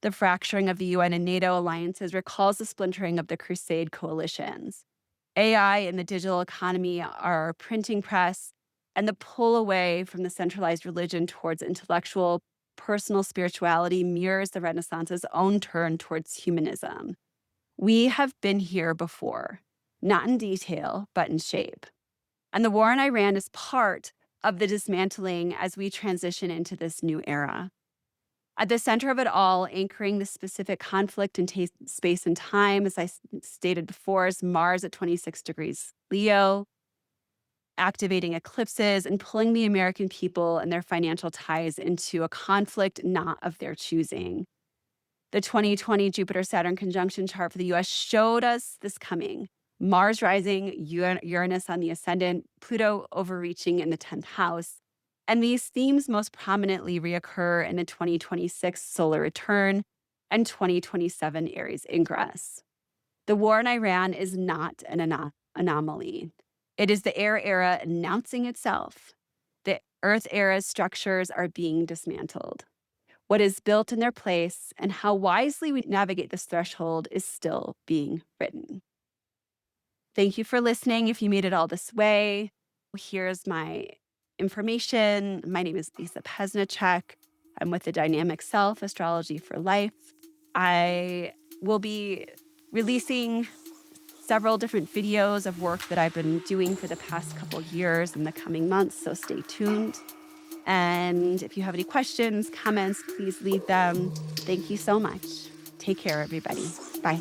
Speaker 1: The fracturing of the UN and NATO alliances recalls the splintering of the Crusade coalitions. AI and the digital economy are a printing press, and the pull away from the centralized religion towards intellectual, personal spirituality mirrors the Renaissance's own turn towards humanism. We have been here before, not in detail, but in shape. And the war in Iran is part of the dismantling as we transition into this new era. At the center of it all, anchoring the specific conflict in space and time, as I stated before, is Mars at 26 degrees Leo, activating eclipses and pulling the American people and their financial ties into a conflict not of their choosing. The 2020 Jupiter-Saturn conjunction chart for the US showed us this coming. Mars rising, Uranus on the ascendant, Pluto overreaching in the 10th house. And these themes most prominently reoccur in the 2026 solar return and 2027 Aries ingress. The war in Iran is not an anomaly. It is the air era announcing itself. The Earth era's structures are being dismantled. What is built in their place and how wisely we navigate this threshold is still being written. Thank you for listening. If you made it all this way, here's my information. My name is Lisa Pesnichak. I'm with the Dynamic Self Astrology for Life. I will be releasing several different videos of work that I've been doing for the past couple years in the coming months, so stay tuned. And if you have any questions, comments, please leave them. Thank you so much. Take care, everybody. Bye.